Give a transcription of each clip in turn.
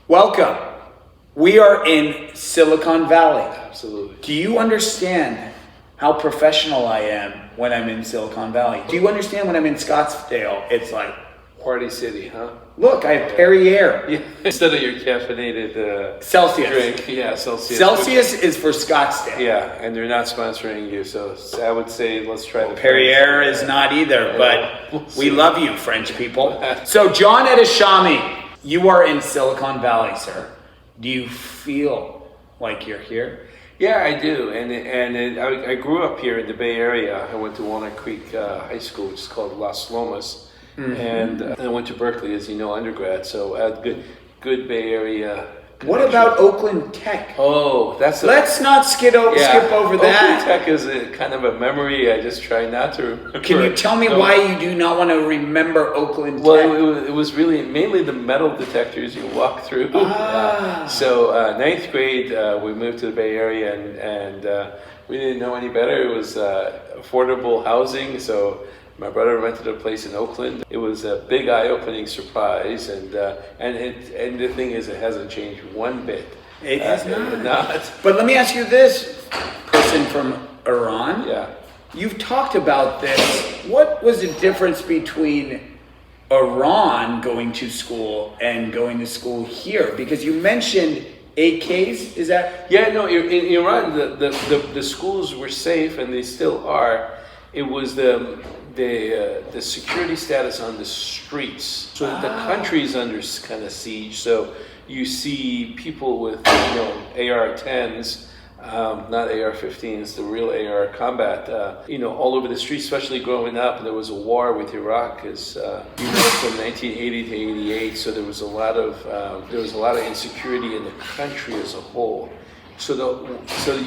Welcome. We are in Silicon Valley. Absolutely. Do you understand how professional I am when I'm in Silicon Valley? Do you understand when I'm in Scottsdale? It's like, Party City, huh? look, I have Perrier. Yeah. Instead of your caffeinated Celsius. drink. Yeah, Celsius. Celsius is for Scottsdale. Yeah, and they're not sponsoring you, so I would say let's try the Perrier is not either, but we love you, French people. So, John Ehteshami, you are in Silicon Valley, sir. Do you feel like you're here? Yeah, I do, I grew up here in the Bay Area. I went to Walnut Creek High School, which is called Las Lomas, and I went to Berkeley, as you know, undergrad. So I had good Bay Area. What about Oakland Tech? Oh, let's not skip over that. Oakland Tech is a kind of a memory I just try not to remember. Can you tell me why you do not want to remember Oakland Tech? Well, it was really mainly the metal detectors you walk through. So ninth grade, we moved to the Bay Area, and we didn't know any better. It was affordable housing, so my brother rented a place in Oakland. It was a big eye-opening surprise, and the thing is, it hasn't changed one bit. It has not. But let me ask you this, person from Iran. Yeah. You've talked about this. What was the difference between Iran going to school and going to school here? Because you mentioned AKs, is that? Yeah, no, in Iran, the schools were safe, and they still are. It was the security status on the streets. So the country's under kind of siege. So you see people with AR-10s, not AR-15s, the real AR combat, all over the streets. Especially growing up, there was a war with Iraq, as from 1980 to 88. So there was a lot of insecurity in the country as a whole. So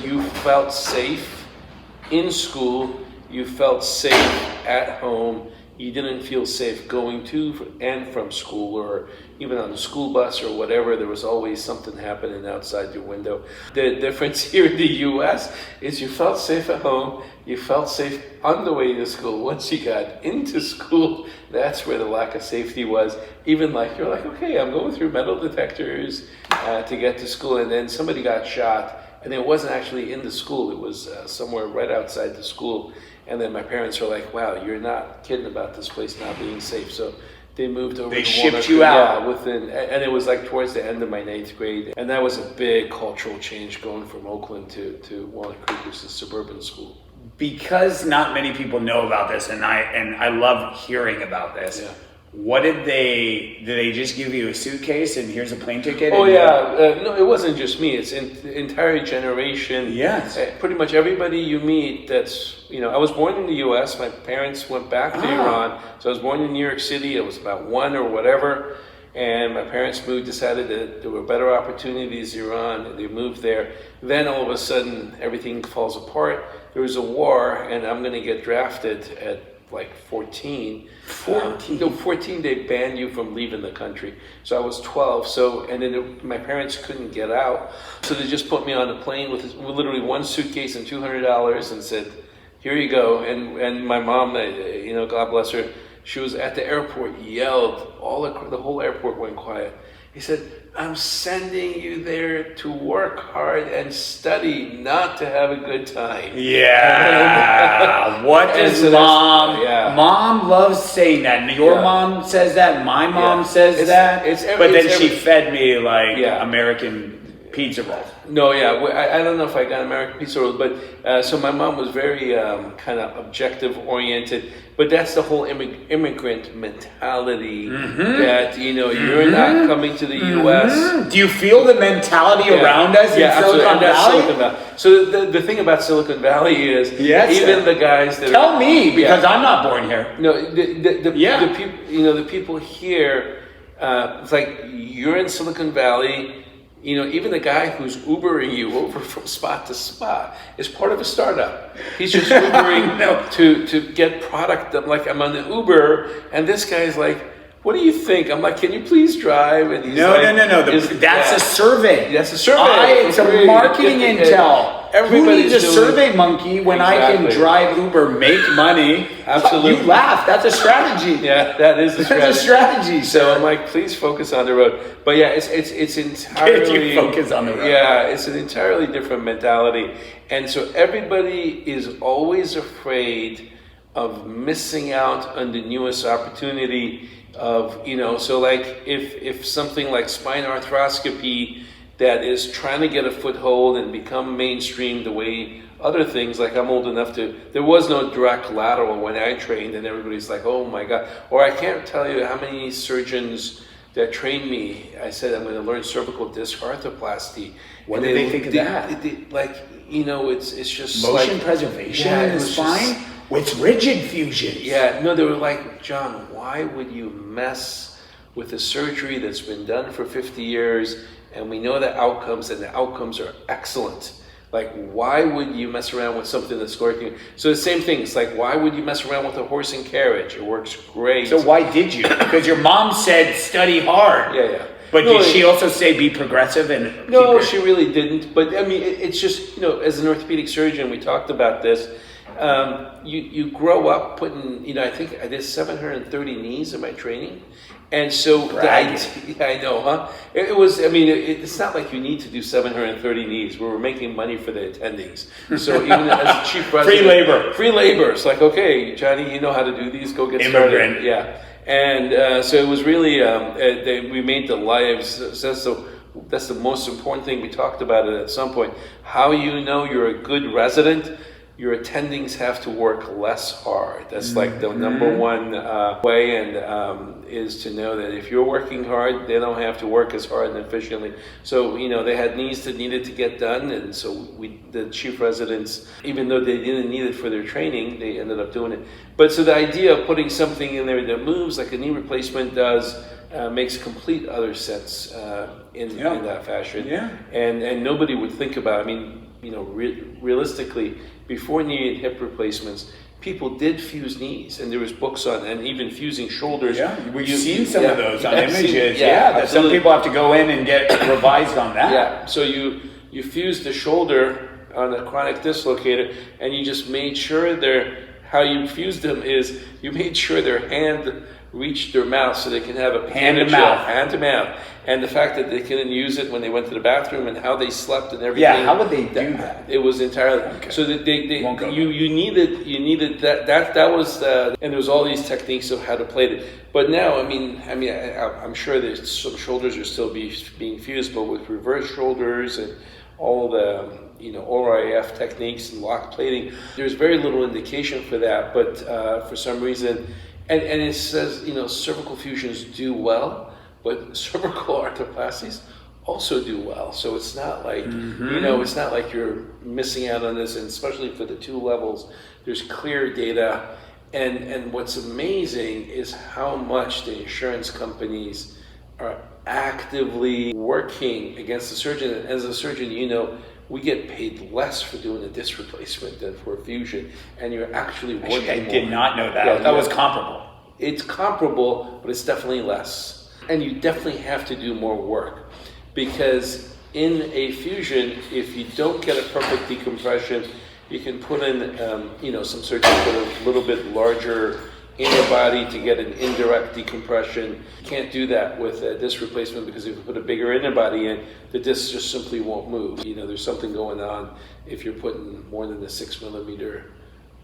you felt safe in school. You felt safe at home. You didn't feel safe going to and from school, or even on the school bus or whatever. There was always something happening outside your window. The difference here in the U.S. is you felt safe at home. You felt safe on the way to school. Once you got into school, that's where the lack of safety was. Even you're like, okay, I'm going through metal detectors to get to school, and then somebody got shot. And it wasn't actually in the school. It was somewhere right outside the school. And then my parents were like, wow, you're not kidding about this place not being safe. So they moved over. They to shipped you out. Yeah, and it was towards the end of my 9th grade. And that was a big cultural change, going from Oakland to Walnut Creek, which is a suburban school. Because not many people know about this, and I love hearing about this. Yeah. What did they just give you a suitcase and here's a plane ticket? Oh yeah, no, it wasn't just me. It's an entire generation. Yes. Pretty much everybody you meet I was born in the U.S. My parents went back to Iran. So I was born in New York City. I was about 1 or whatever. And my parents decided that there were better opportunities in Iran. They moved there. Then all of a sudden, everything falls apart. There was a war, and I'm going to get drafted at 14. 14, they banned you from leaving the country. So I was 12. And then my parents couldn't get out. So they just put me on a plane with literally one suitcase and $200 and said, here you go. And my mom, God bless her, she was at the airport, yelled, the whole airport went quiet. He said, I'm sending you there to work hard and study, not to have a good time. Yeah. What does mom? Yeah. Mom loves saying that. And your mom says that. My mom says that. But then she fed me American pizza rolls. No, I don't know if I got American pizza rolls, but so my mom was very kind of objective oriented. But that's the whole immigrant mentality that, you're not coming to the U.S. Do you feel the mentality around us in Silicon Valley? So the thing about Silicon Valley is even the guys that Tell me, because I'm not born here. No, the people here, it's like you're in Silicon Valley. Even the guy who's Ubering you over from spot to spot is part of a startup. He's just Ubering to get product. I'm on the Uber, and this guy's like, what do you think? I'm like, can you please drive? And he's no. That's a survey. That's a survey. It's a marketing intel. Who needs a survey monkey when I can drive Uber, make money? Absolutely. You laugh. That's a strategy. Yeah, that is a strategy. That's a strategy. So I'm like, please focus on the road. But yeah, it's entirely focus on the road. Yeah, it's an entirely different mentality, and so everybody is always afraid of missing out on the newest opportunity. So like if something like spine arthroscopy that is trying to get a foothold and become mainstream the way other things, like I'm old enough there was no direct lateral when I trained, and everybody's like, oh my God. Or I can't tell you how many surgeons that trained me, I said, I'm going to learn cervical disc arthroplasty. What did they think of that? It's just motion like, preservation in the spine with rigid fusion. Yeah, no, they were like, John, why would you mess with a surgery that's been done for 50 years and we know the outcomes, and the outcomes are excellent? Like, why would you mess around with something that's working? So the same thing, it's like, why would you mess around with a horse and carriage? It works great. So why did you? Because your mom said study hard. Yeah. But did she also say be progressive? And no, she really didn't. But I mean, it's just, as an orthopedic surgeon, we talked about this. You grow up putting, I think I did 730 knees in my training. And so, I know, huh? It was, it's not like you need to do 730 knees. We were making money for the attendings. So even as a chief president. Free labor. It's like, okay, Johnny, you know how to do these, go get started. Yeah. And so it was really, we made the lives, that's the most important thing. We talked about it at some point. How you know you're a good resident? Your attendings have to work less hard. That's like the number one way, and is to know that if you're working hard, they don't have to work as hard and efficiently. So, they had needs that needed to get done, and so the chief residents, even though they didn't need it for their training, they ended up doing it. But so the idea of putting something in there that moves like a knee replacement does makes complete other sense in that fashion. Yeah. And nobody would think about, realistically, before knee and hip replacements, people did fuse knees, and there was books on, and even fusing shoulders. Yeah, we've seen some of those on images. That some people have to go in and get revised on that. Yeah, so you fuse the shoulder on a chronic dislocator, and you just made sure how you fused them is you made sure their hand reached their mouth so they can have a hand to mouth. And the fact that they couldn't use it when they went to the bathroom and how they slept and everything. Yeah, how would they do that? It was entirely so that you needed that was and there was all these techniques of how to plate it. But now, I'm sure that some shoulders are still being fused, but with reverse shoulders and all the ORIF techniques and lock plating, there's very little indication for that. But for some reason. And it says, cervical fusions do well, but cervical arthroplasties also do well. So it's not like, it's not like you're missing out on this, and especially for the 2 levels, there's clear data. And what's amazing is how much the insurance companies are actively working against the surgeon. As a surgeon, we get paid less for doing a disc replacement than for a fusion, and you're actually working I did not know that. Yeah, that was comparable. It's comparable, but it's definitely less. And you definitely have to do more work, because in a fusion, if you don't get a perfect decompression, you can put in, some surgeons put a little bit larger inner body to get an indirect decompression. You can't do that with a disc replacement, because if you put a bigger inner body in, the disc just simply won't move. There's something going on if you're putting more than a 6 millimeter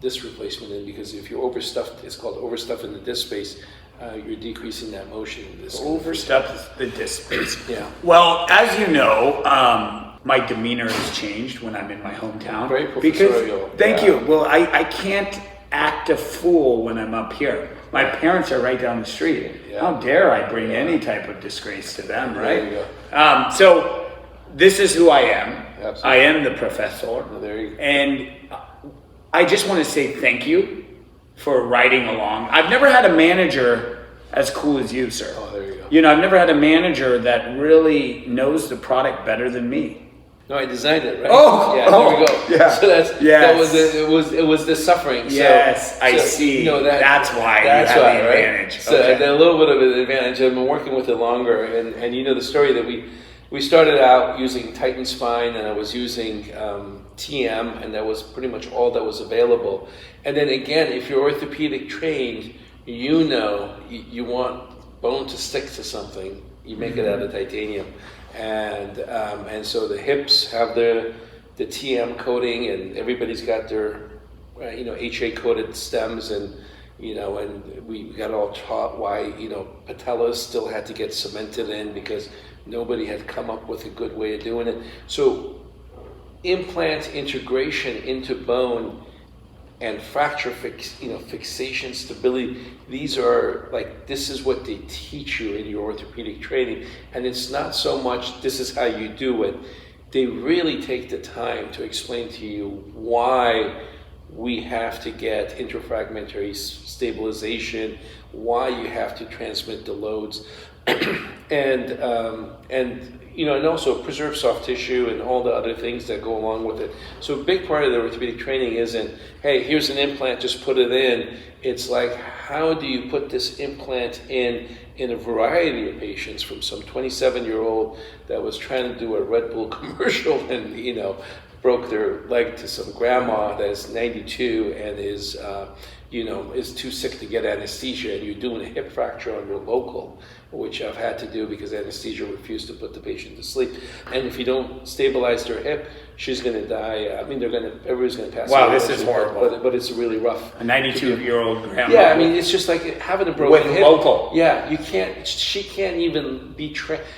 disc replacement in, because if you're overstuffed, it's called overstuffing the disc space, you're decreasing that motion. Overstuff the disc space. Yeah. Well, as you know, my demeanor has changed when I'm in my hometown. Very professorial. Thank you. Well, I can't act a fool when I'm up here. My parents are right down the street. Yeah. How dare I bring any type of disgrace to them, right? There you go. So this is who I am. Absolutely. I am the professor. There you go. And I just want to say thank you for riding along. I've never had a manager as cool as you, sir. Oh, there you go. I've never had a manager that really knows the product better than me. No, I designed it, right? Oh, yeah, there we go. Yeah. So that was the suffering. Yes, so, I see. That's why that's you have why, the advantage. Right? So a little bit of an advantage. I've been working with it longer, and you know the story that we started out using Titan Spine, and I was using TM, and that was pretty much all that was available. And then again, if you're orthopedic trained, you know you want bone to stick to something. You make it out of titanium. And so the hips have the TM coating, and everybody's got their HA coated stems, and and we got all taught why patellas still had to get cemented in because nobody had come up with a good way of doing it. So implant integration into bone and fracture fixation stability, this is what they teach you in your orthopedic training. And it's not so much this is how you do it. They really take the time to explain to you why we have to get interfragmentary stabilization, why you have to transmit the loads, and also preserve soft tissue and all the other things that go along with it. So a big part of the orthopedic training isn't, hey, here's an implant, just put it in. It's like, how do you put this implant in a variety of patients, from some 27-year-old that was trying to do a Red Bull commercial and, broke their leg, to some grandma that's 92 and is too sick to get anesthesia, and you're doing a hip fracture on your local, which I've had to do because anesthesia refused to put the patient to sleep. And if you don't stabilize their hip, she's going to die. I mean, everybody's going to pass away. Wow, this is horrible. But it's really rough. A 92-year-old grandma. Yeah, I mean, it's just like having a broken hip. Local. Yeah, she can't even be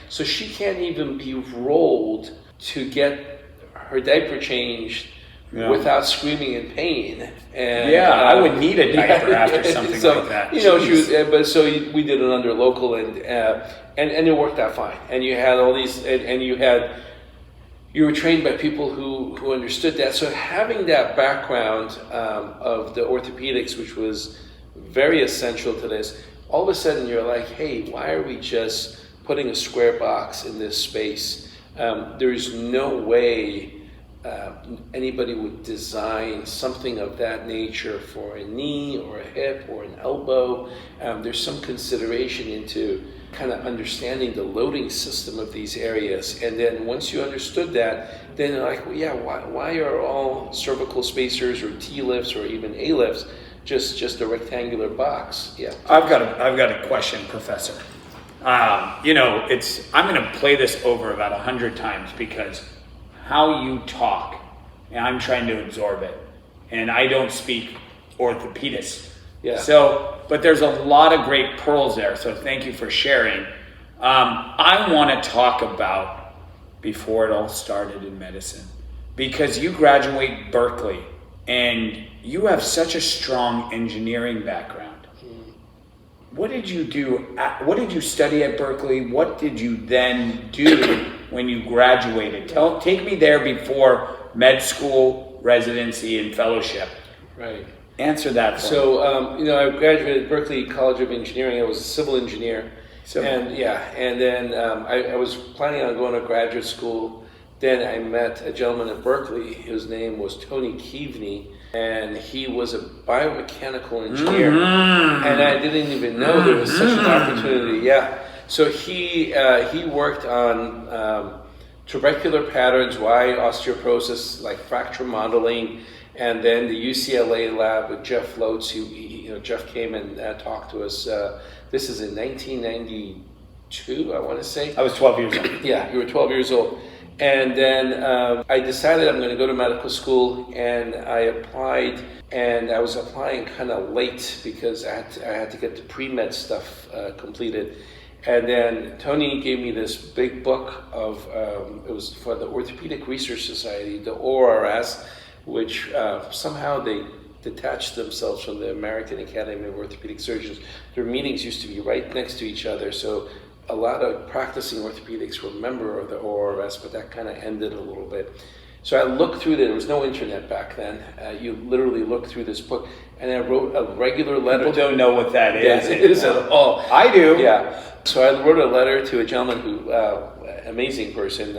so she can't even be rolled to get her diaper changed without screaming in pain. And I would need a diaper after something like that. We did it under local, and it worked out fine. And you had all these, and you were trained by people who understood that. So having that background of the orthopedics, which was very essential to this, all of a sudden you're like, hey, why are we just putting a square box in this space? There's no way anybody would design something of that nature for a knee or a hip or an elbow. There's some consideration into kind of understanding the loading system of these areas. And then once you understood that, then you're like, well, yeah, why are all cervical spacers or T-lifts or even A-lifts just a rectangular box? Yeah. I've got a question, Professor. I'm going to play this over about 100 times because how you talk, and I'm trying to absorb it, and I don't speak orthopedist. Yeah. But there's a lot of great pearls there, so thank you for sharing. I want to talk about before it all started in medicine, because you graduate Berkeley, and you have such a strong engineering background. What did you do? What did you study at Berkeley? What did you then do when you graduated? Take me there before med school, residency, and fellowship. Right. Answer that for me. I graduated at Berkeley College of Engineering. I was a civil engineer. And then I was planning on going to graduate school. Then I met a gentleman at Berkeley. His name was Tony Keaveney, and he was a biomechanical engineer. And I didn't even know there was such an opportunity. Yeah. So he worked on trabecular patterns, why osteoporosis, like fracture modeling, and then the UCLA lab with Jeff Lotes. Jeff came and talked to us. This is in 1992, I want to say. I was 12 years old. Yeah, you were 12 years old. And then I decided I'm going to go to medical school, and I applied, and I was applying kind of late because I had to get the pre-med stuff completed. And then Tony gave me this big book of, it was for the Orthopedic Research Society, the ORS, which somehow they detached themselves from the American Academy of Orthopedic Surgeons. Their meetings used to be right next to each other, so a lot of practicing orthopedics were a member of the ORS, but that kind of ended a little bit. So I looked through there was no internet back then. You literally look through this book, and I wrote a regular letter. People don't know what that is. Yes, it is at all. I do. Yeah. So I wrote a letter to a gentleman who, amazing person,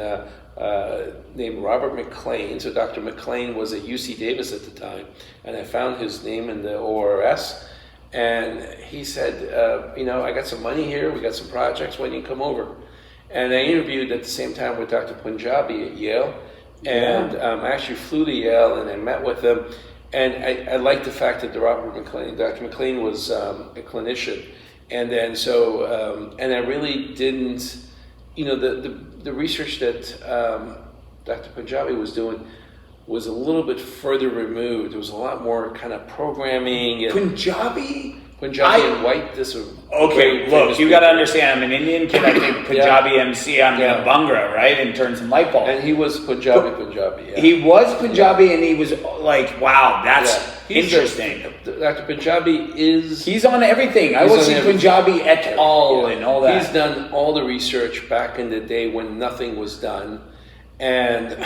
named Robert McLean. So Dr. McLean was at UC Davis at the time, and I found his name in the ORS. And he said, I got some money here, we got some projects, when you come over? And I interviewed at the same time with Dr. Punjabi at Yale, and I actually flew to Yale and I met with him. And I liked the fact that Dr. McLean was a clinician. And then and I really didn't, the research that Dr. Punjabi was doing was a little bit further removed. There was a lot more kind of programming. Punjabi and white. Okay, look, you got to understand, I'm an Indian kid. I think Punjabi MC, I'm Bhangra, right? And turn some light bulbs. And he was Punjabi. Yeah. He was Punjabi, and he was like, wow, that's interesting. Dr. Punjabi is... He's on everything. I was in Punjabi et al. And all that. He's done all the research back in the day when nothing was done. And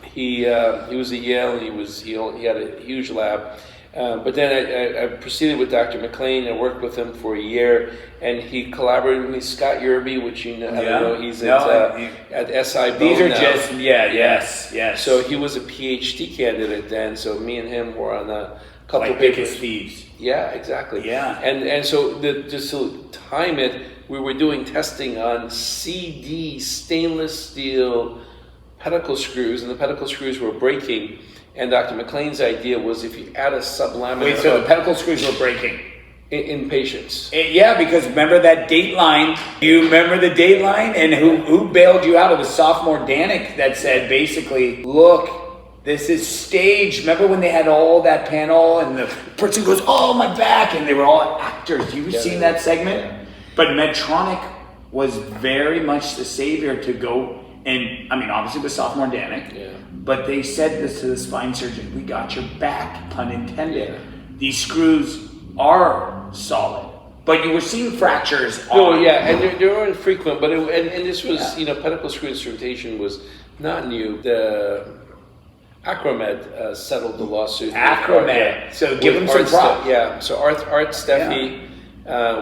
he was at Yale, and he had a huge lab. But then I proceeded with Dr. McLean. I worked with him for a year, and he collaborated with me. Scott Yerby, which I don't know, he's at SI. These are now. just yes. So he was a PhD candidate then. So me and him were on a couple of papers. Thieves. Yeah, exactly. Yeah, and so just to time it, we were doing testing on CD stainless steel pedicle screws, and the pedicle screws were breaking. And Dr. McLean's idea was if you add a sublaminar... Wait, so the pedicle screws were breaking? In patients. Yeah, because remember that Dateline? Do you remember the Dateline? And who bailed you out? It was sophomore Danik that said basically, look, this is staged. Remember when they had all that panel and the person goes, oh, my back, and they were all actors. You've seen that segment? Yeah. But Medtronic was very much the savior to go... And I mean, obviously with sophomore Danik, but they said this to the spine surgeon: "We got your back," pun intended. Yeah. These screws are solid, but you were seeing fractures. And they're infrequent. But and this was pedicle screw instrumentation was not new. The Acromed settled the lawsuit. Acromed. So give them some props. So Art Steffi.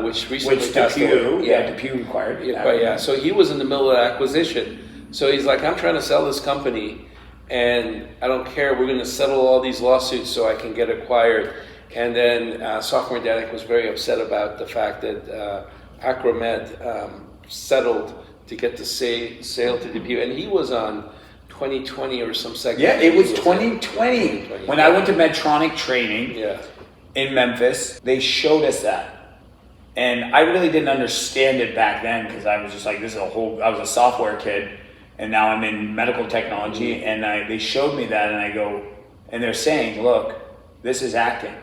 Which recently passed away. DePuy required. So he was in the middle of acquisition. So he's like, I'm trying to sell this company, and I don't care. We're going to settle all these lawsuits so I can get acquired. And then sophomore Danik was very upset about the fact that Acromed settled to get the sale to DePuy, and he was on 2020 or some segment. Yeah, it was 2020. When I went to Medtronic training in Memphis, they showed us that. And I really didn't understand it back then because I was just like, I was a software kid. And now I'm in medical technology, and they showed me that, and I go, and they're saying, look, this is acting,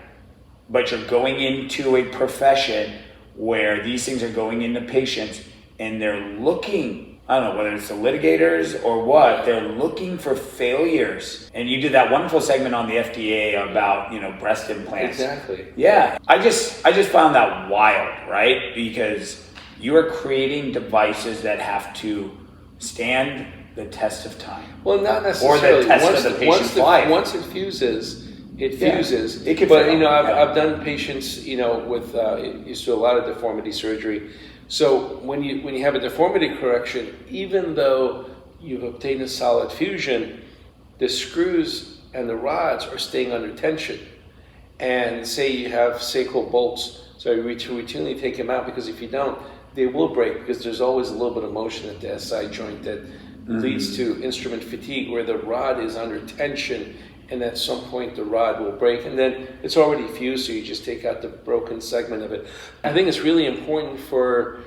but you're going into a profession where these things are going into patients, and they're looking, I don't know whether it's the litigators or what, they're looking for failures. And you did that wonderful segment on the FDA about, breast implants. Exactly. Yeah, I just found that wild, right? Because you are creating devices that have to stand the test of time. Well, not necessarily. Or the test of the patient's life. Once it fuses, it fuses. It can but I've done patients, with used to do a lot of deformity surgery. So when you have a deformity correction, even though you've obtained a solid fusion, the screws and the rods are staying under tension. And say you have sacral bolts, so you routinely take them out, because if you don't, they will break, because there's always a little bit of motion at the SI joint that leads to instrument fatigue, where the rod is under tension, and at some point the rod will break, and then it's already fused, so you just take out the broken segment of it. I think it's really important for,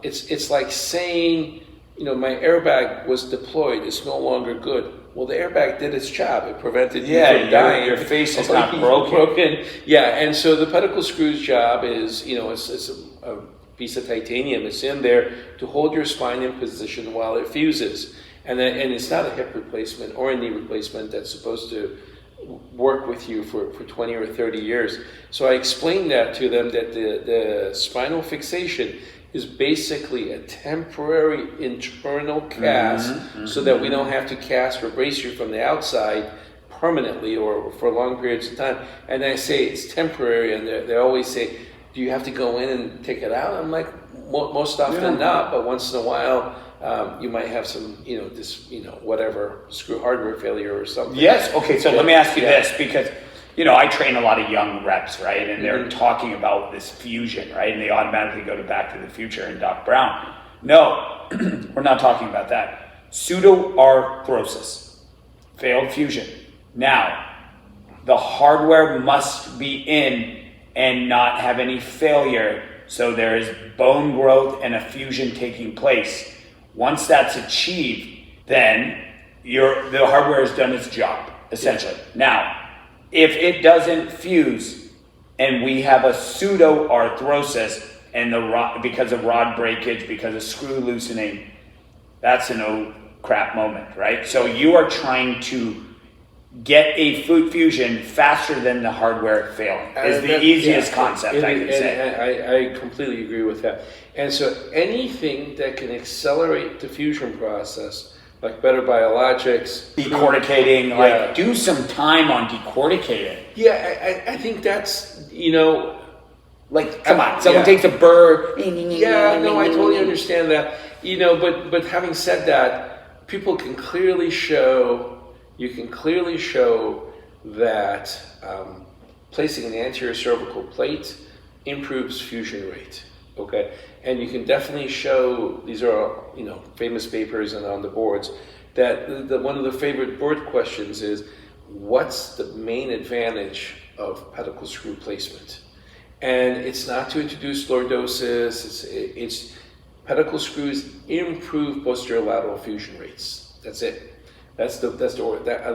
it's like saying, my airbag was deployed, it's no longer good. Well, the airbag did its job. It prevented you from dying. Your face is not broken. Yeah, and so the pedicle screw's job is, it's a piece of titanium. It's in there to hold your spine in position while it fuses. And it's not a hip replacement or a knee replacement that's supposed to work with you for 20 or 30 years. So I explained that to them, that the spinal fixation is basically a temporary internal cast, so that we don't have to cast or brace you from the outside permanently or for long periods of time. And I say it's temporary, and they always say, do you have to go in and take it out? I'm like, most often not, but once in a while, you might have some, whatever, screw hardware failure or something. Yes. Okay. So let me ask you this, because, I train a lot of young reps, right? And they're talking about this fusion, right? And they automatically go to Back to the Future and Doc Brown. No, we're not talking about that. Pseudoarthrosis, failed fusion. Now, the hardware must be in and not have any failure, so there is bone growth and a fusion taking place. Once that's achieved, then the hardware has done its job, essentially. Now, if it doesn't fuse and we have a pseudoarthrosis and because of rod breakage, because of screw loosening, that's an oh crap moment, right? So you are trying to get a foot fusion faster than the hardware failing. Is the easiest concept I can say. I completely agree with that. And so anything that can accelerate the fusion process, like better biologics, decorticating, do some time on decorticating. Yeah, I think that's, come on, someone takes a burr. Yeah, no, I totally understand that. But having said that, people can clearly show. You can clearly show that placing an anterior cervical plate improves fusion rate. Okay, and you can definitely show, these are famous papers and on the boards, that one of the favorite board questions is, what's the main advantage of pedicle screw placement? And it's not to introduce lordosis. It's pedicle screws improve posterior lateral fusion rates. That's it. At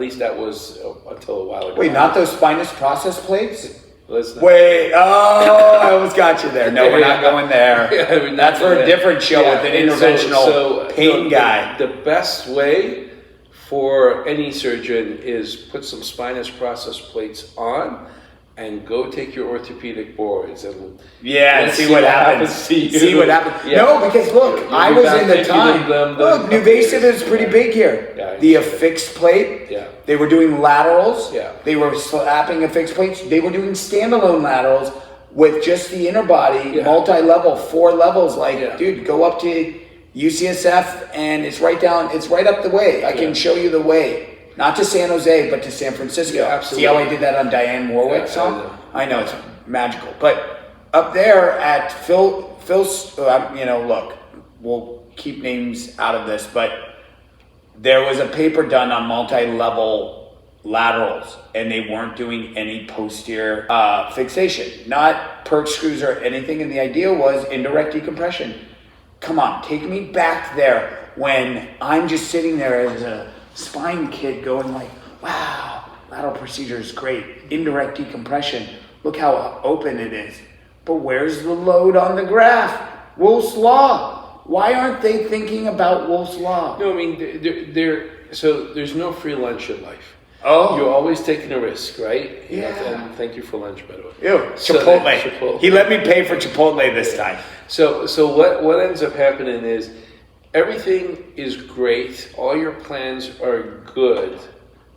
least that was until a while ago. Wait, not those spinous process plates? Wait, I almost got you there. No, we're not going there. That's for a different show with an interventional pain guy. The best way for any surgeon is put some spinous process plates on and go take your orthopedic boards and see what happens. See what happens. Yeah. No, because look, I was in the time. Look, Nuvasive is pretty big here. Yeah, the affixed plate. Yeah. They were doing laterals. Yeah. They were slapping affixed plates. They were doing standalone laterals with just the inner body, multi-level, 4 levels. Dude, go up to UCSF and it's right up the way. I can show you the way. Not to San Jose, but to San Francisco. Yeah, absolutely. See how I did that on Diane Warwick's song? I know, it's magical. But up there at Phil's, look, we'll keep names out of this, but there was a paper done on multi-level laterals, and they weren't doing any posterior fixation. Not perk screws or anything, and the idea was indirect decompression. Come on, take me back there when I'm just sitting there as a spine kid going wow, lateral procedure is great. Indirect decompression, look how open it is. But where's the load on the graph? Wolff's Law. Why aren't they thinking about Wolff's Law? No, I mean, there's no free lunch in life. Oh. You're always taking a risk, right? Yeah. And thank you for lunch, by the way. Ew, Chipotle. He let me pay for Chipotle this time. So what ends up happening is, everything is great. All your plans are good.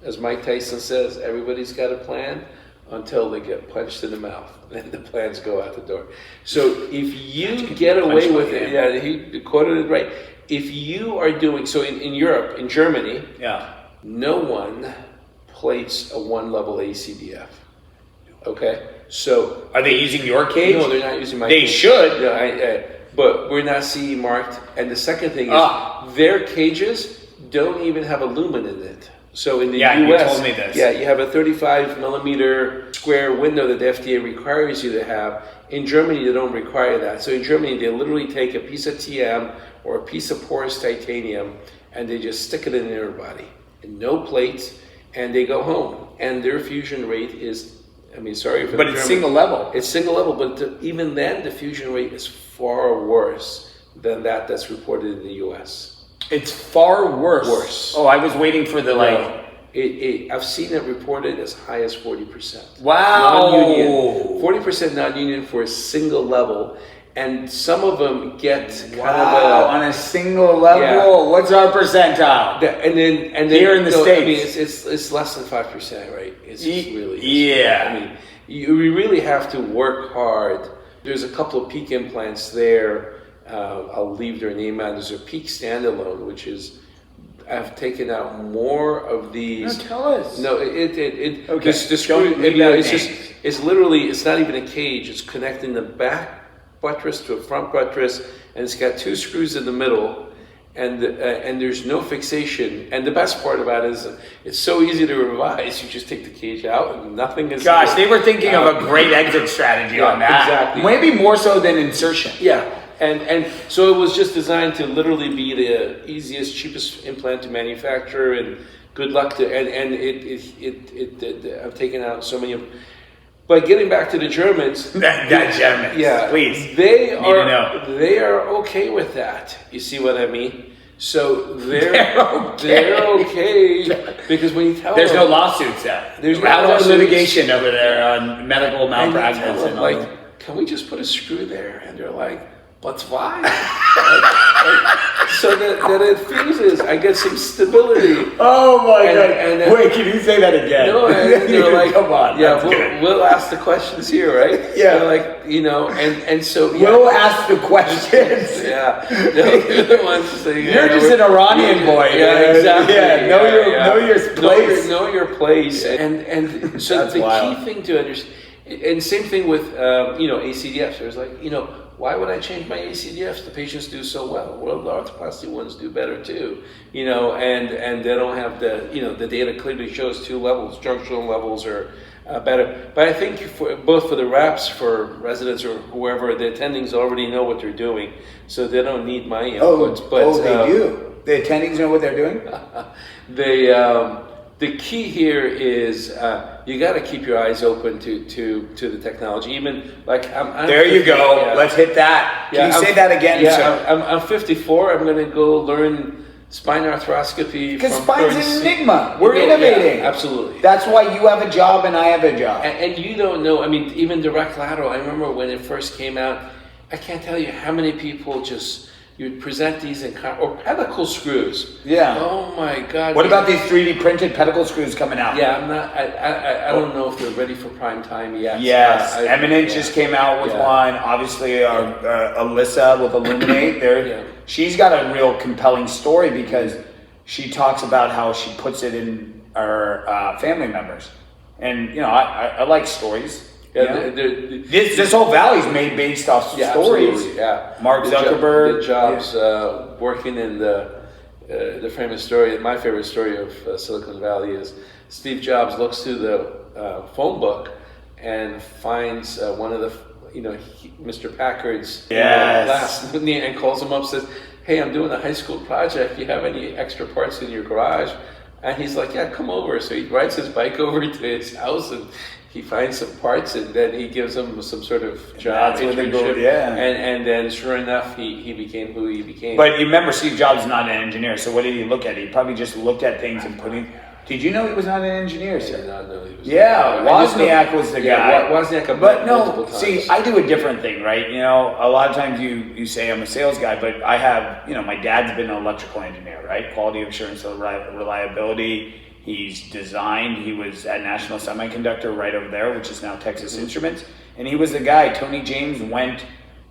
As Mike Tyson says, everybody's got a plan until they get punched in the mouth. Then the plans go out the door. So if you get away with it, he quoted it right. If you are doing, so in Europe, in Germany, no one plates a 1-level ACDF. Okay? So are they using your cage? No, they're not using my cage. They should. Yeah, but we're not CE marked. And the second thing is, their cages don't even have a lumen in it. So in the US, you told me this. Yeah, you have a 35 millimeter square window that the FDA requires you to have. In Germany, they don't require that. So in Germany, they literally take a piece of TM or a piece of porous titanium and they just stick it in their body. And no plates, and they go home. And their fusion rate is, sorry for but it's single level. It's single level, but even then, the fusion rate is far worse than that's reported in the US. It's far worse. Oh, I was waiting for the I've seen it reported as high as 40%. Wow. Non-union. 40% non-union for a single level. And some of them get on a single level. Yeah. What's our percentile? And then here in the States, it's less than 5%, right? It's really you really have to work hard. There's a couple of peak implants there I'll leave their name out. There's a Peak Standalone, which is, I've taken out more of these. No, tell us. No, Okay. It's literally, it's not even a cage. It's connecting the back buttress to a front buttress, and it's got 2 screws in the middle, and there's no fixation. And the best part about it is it's so easy to revise. You just take the cage out, and nothing is. Gosh, they were thinking of a great exit strategy on that. Exactly. Maybe more so than insertion. Yeah. And so it was just designed to literally be the easiest, cheapest implant to manufacture, and good luck to, and I've taken out so many of. But getting back to the Germans, Germans, yeah, please, they are okay with that. You see what I mean? So they're okay because when you tell there's them, no lawsuits out. There's no lawsuits. Litigation over there on medical malpractice and all like, can we just put a screw there? And they're like, but why? So that it fuses, I get some stability. Oh my God! Wait, can you say that again? No, and they're like, come on. Yeah, we'll ask the questions here, right? Yeah. They're like, and so we'll ask the questions. Yeah, they're the ones saying, you're just an Iranian boy. Yeah, exactly. Yeah, know your place. Know your place, and so the key thing to understand. And same thing with ACDFs. There's like, why would I change my ACDFs? The patients do so well. Well, the arthroplasty ones do better too. And they don't have the data clearly shows 2 levels, junctional levels are better. But I think both for the reps, for residents or whoever, the attendings already know what they're doing, so they don't need my inputs. They do. The attendings know what they're doing. The key here is you got to keep your eyes open to the technology. Even like I'm there 50, you go. Yeah. Let's hit that. Can you say that again? Yeah, I'm 54. I'm going to go learn spine arthroscopy. Because spine's an enigma. We're innovating. Yeah, absolutely. That's why you have a job and I have a job. And you don't know. I mean, even direct lateral. I remember when it first came out. I can't tell you how many people just. You'd present these or pedicle screws. Yeah. Oh my God. What about these 3D printed pedicle screws coming out? Yeah, I'm not. I don't know if they're ready for prime time yet. Yes, Eminent just came out with one. Obviously, Alyssa with Illuminate. She's got a real compelling story because she talks about how she puts it in her family members, and I like stories. Yeah, this whole valley's made based off stories. Absolutely, yeah. Mark Zuckerberg, the Jobs working in the famous story. My favorite story of Silicon Valley is Steve Jobs looks through the phone book and finds one of the Mr. Packard's glass and calls him up and says, "Hey, I'm doing a high school project. Do you have any extra parts in your garage?" And he's like, "Yeah, come over." So he rides his bike over to his house and he finds some parts, and then he gives them some sort of job internship. And then sure enough, he became who he became. But you remember, Steve Jobs is not an engineer, so what did he look at? He probably just looked at things and put in. Did you know he was not an engineer, sir? I did not know he was. Wozniak was the guy. Wozniak, but no, see, I do a different thing, right? A lot of times you say I'm a sales guy, but I have, my dad's been an electrical engineer, right? Quality assurance, reliability. He's designed, he was at National Semiconductor right over there, which is now Texas Instruments. And he was the guy. Tony James went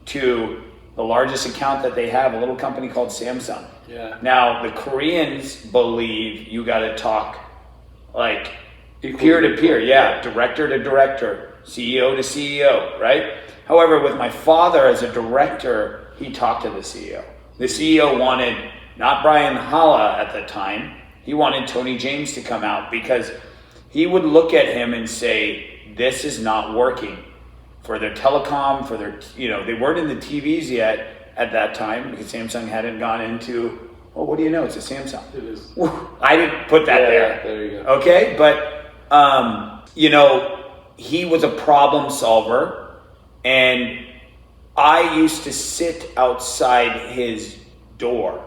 to the largest account that they have, a little company called Samsung. Yeah. Now, the Koreans believe you got to talk like peer to peer. Yeah, director to director, CEO to CEO, right? However, with my father as a director, he talked to the CEO. The CEO wanted not Brian Holla at the time. He wanted Tony James to come out because he would look at him and say, this is not working for their telecom, for their, they weren't in the TVs yet at that time because Samsung hadn't gone into, well, what do you know? It's a Samsung. It is. I didn't put that there. There you go. Okay, but, he was a problem solver, and I used to sit outside his door.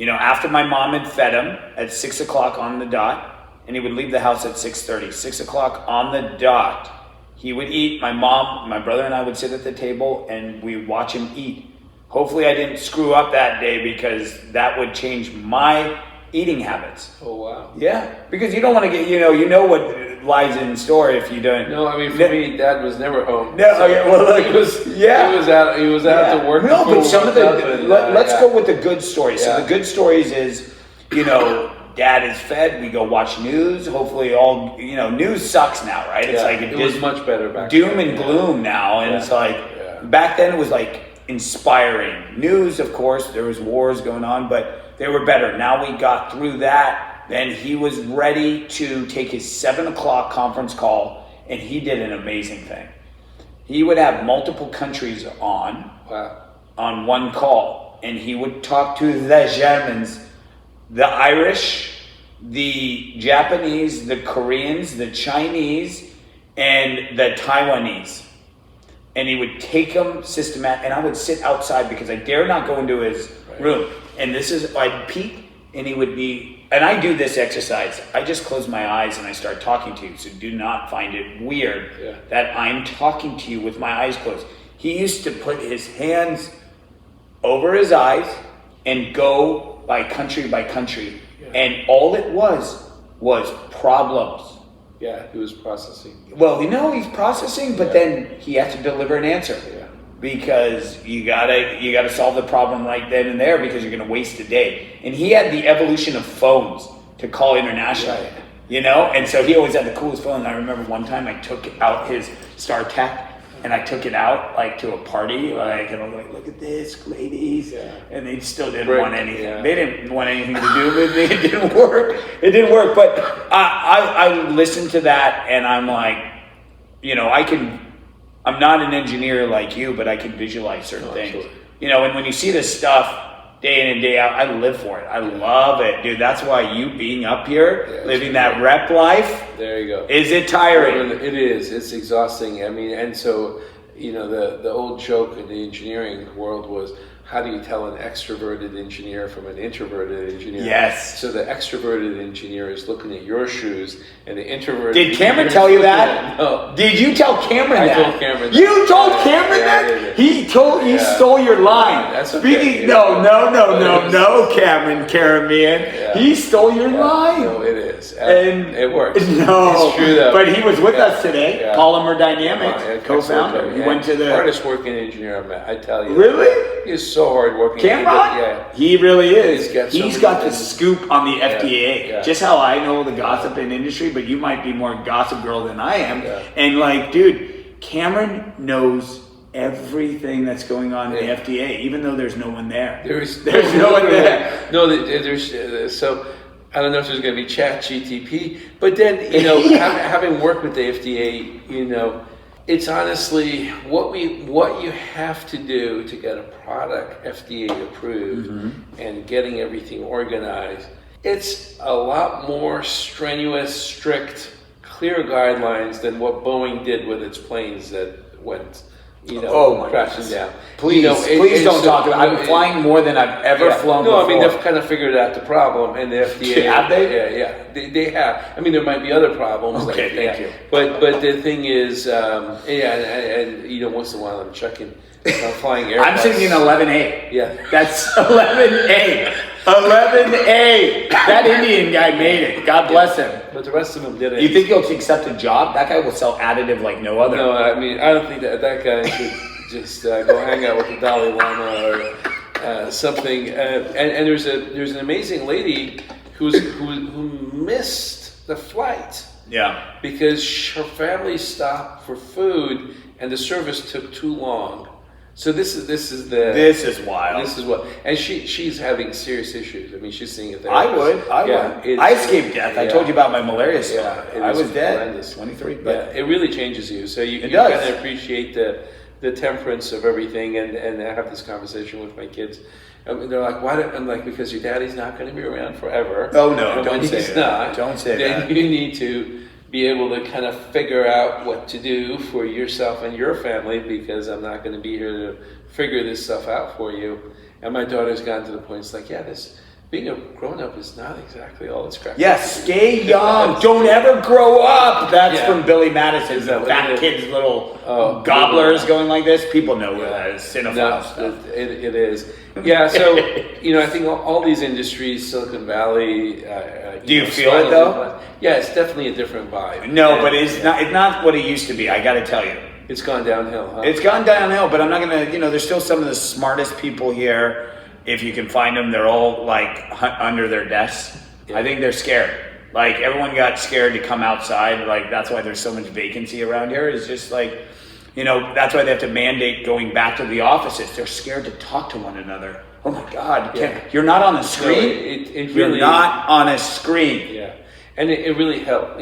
After my mom had fed him at 6 o'clock on the dot, and he would leave the house at 6:30. 6 o'clock on the dot, he would eat. My mom, my brother, and I would sit at the table, and we would watch him eat. Hopefully I didn't screw up that day because that would change my eating habits. Oh, wow. Yeah, because you don't want to get, you know what lies in store if you don't. No, I mean for me, Dad was never home. No, so okay, well look, he was out to work. No, but some of the let's go with the good stories. So the good stories is, Dad is fed. We go watch news. Hopefully, news sucks now, right? It's like it was much better back doom then. and gloom now, and it's like back then it was like inspiring news. Of course, there was wars going on, but they were better. Now we got through that. Then he was ready to take his 7 o'clock conference call, and he did an amazing thing. He would have multiple countries on one call, and he would talk to the Germans, the Irish, the Japanese, the Koreans, the Chinese, and the Taiwanese. And he would take them systematic, and I would sit outside because I dare not go into his room. And I'd peek, and he would be, and I do this exercise. I just close my eyes and I start talking to you. So do not find it weird that I'm talking to you with my eyes closed. He used to put his hands over his eyes and go by country, and all it was problems. Yeah, he was processing. Well, he's processing, but then he has to deliver an answer because you gotta solve the problem right then and there because you're gonna waste a day. And he had the evolution of phones to call internationally, and so he always had the coolest phone. And I remember one time I took out his StarTAC. And I took it out to a party, and I'm like, look at this, ladies. And they still didn't want anything. Yeah. They didn't want anything to do with me. It didn't work. But I listened to that, and I'm like, I'm not an engineer like you, but I can visualize certain things. Sure. And when you see this stuff day in and day out, I live for it. I love it, dude. That's why you being up here, living that rep life. There you go. Is it tiring? It is. It's exhausting. I mean, and so, the old joke in the engineering world was, how do you tell an extroverted engineer from an introverted engineer? Yes. So the extroverted engineer is looking at your shoes, and the introverted. Did Cameron tell you that? No. Did you tell Cameron that? I told Cameron that. You told Cameron that? He stole your line. That's okay. No, Cameron, Caramian. He stole your line. No, it is. And it works. No. It's true though. But he was with us today. Polymer Dynamics, co-founder. He went to the hardest working engineer I met. I tell you. Really? He's so hard working. Cameron? He really is. He's got the scoop on the FDA. Yeah. Just how I know the gossip in industry, but you might be more gossip girl than I am. Yeah. And dude, Cameron knows everything that's going on in the FDA, even though there's no one there. There's no one there. No, there's so. I don't know if there's going to be ChatGTP, but then having worked with the FDA, it's honestly what you have to do to get a product FDA approved and getting everything organized. It's a lot more strenuous, strict, clear guidelines than what Boeing did with its planes that went crashing down. Please don't talk about it. I'm flying more than I've ever flown before. No, I mean, they've kind of figured out the problem, and the FDA... Have they? Yeah. They have. I mean, there might be other problems. Okay, thank you. But the thing is, and once in a while I'm checking. I'm flying Airbus. I'm sitting in 11A. Yeah. That's 11A. 11A. That Indian guy made it. God bless him. But the rest of them didn't. You think he'll accept a job? That guy will sell additive like no other. No, I mean, I don't think that guy should just go hang out with the Dalai Lama or something. And there's an amazing lady who missed the flight. Yeah. Because her family stopped for food and the service took too long. So this is wild. This is what, and she's having serious issues. I mean, she's seeing it there. I would. I escaped death. I told you about my malaria stuff. I was dead. Horrendous. 23. But it really changes you. So you kind of appreciate the temperance of everything. And I have this conversation with my kids. And they're like, "Why?" I'm like, "Because your daddy's not going to be around forever." Oh no! Don't say that. Don't say that. Then you need to be able to kind of figure out what to do for yourself and your family, because I'm not going to be here to figure this stuff out for you. And my daughter's gotten to the point, it's like, being a grown-up is not exactly all it's cracked. Yes, stay young. Don't ever grow up. That's from Billy Madison. The fat kid's little gobblers going like this. People know where that is. Cinephile stuff. It is. Yeah, so, I think all these industries, Silicon Valley... Do you feel it, though? Yeah, it's definitely a different vibe. No, but it's not what it used to be, I got to tell you. It's gone downhill, huh? It's gone downhill, but I'm not going to... there's still some of the smartest people here. If you can find them, they're all, like, under their desks. Yeah. I think they're scared. Like, everyone got scared to come outside. Like, that's why there's so much vacancy around here. It's just like... that's why they have to mandate going back to the offices. They're scared to talk to one another. Oh my God! You're not on a screen. No, you're not on a screen. Yeah, and it really helped.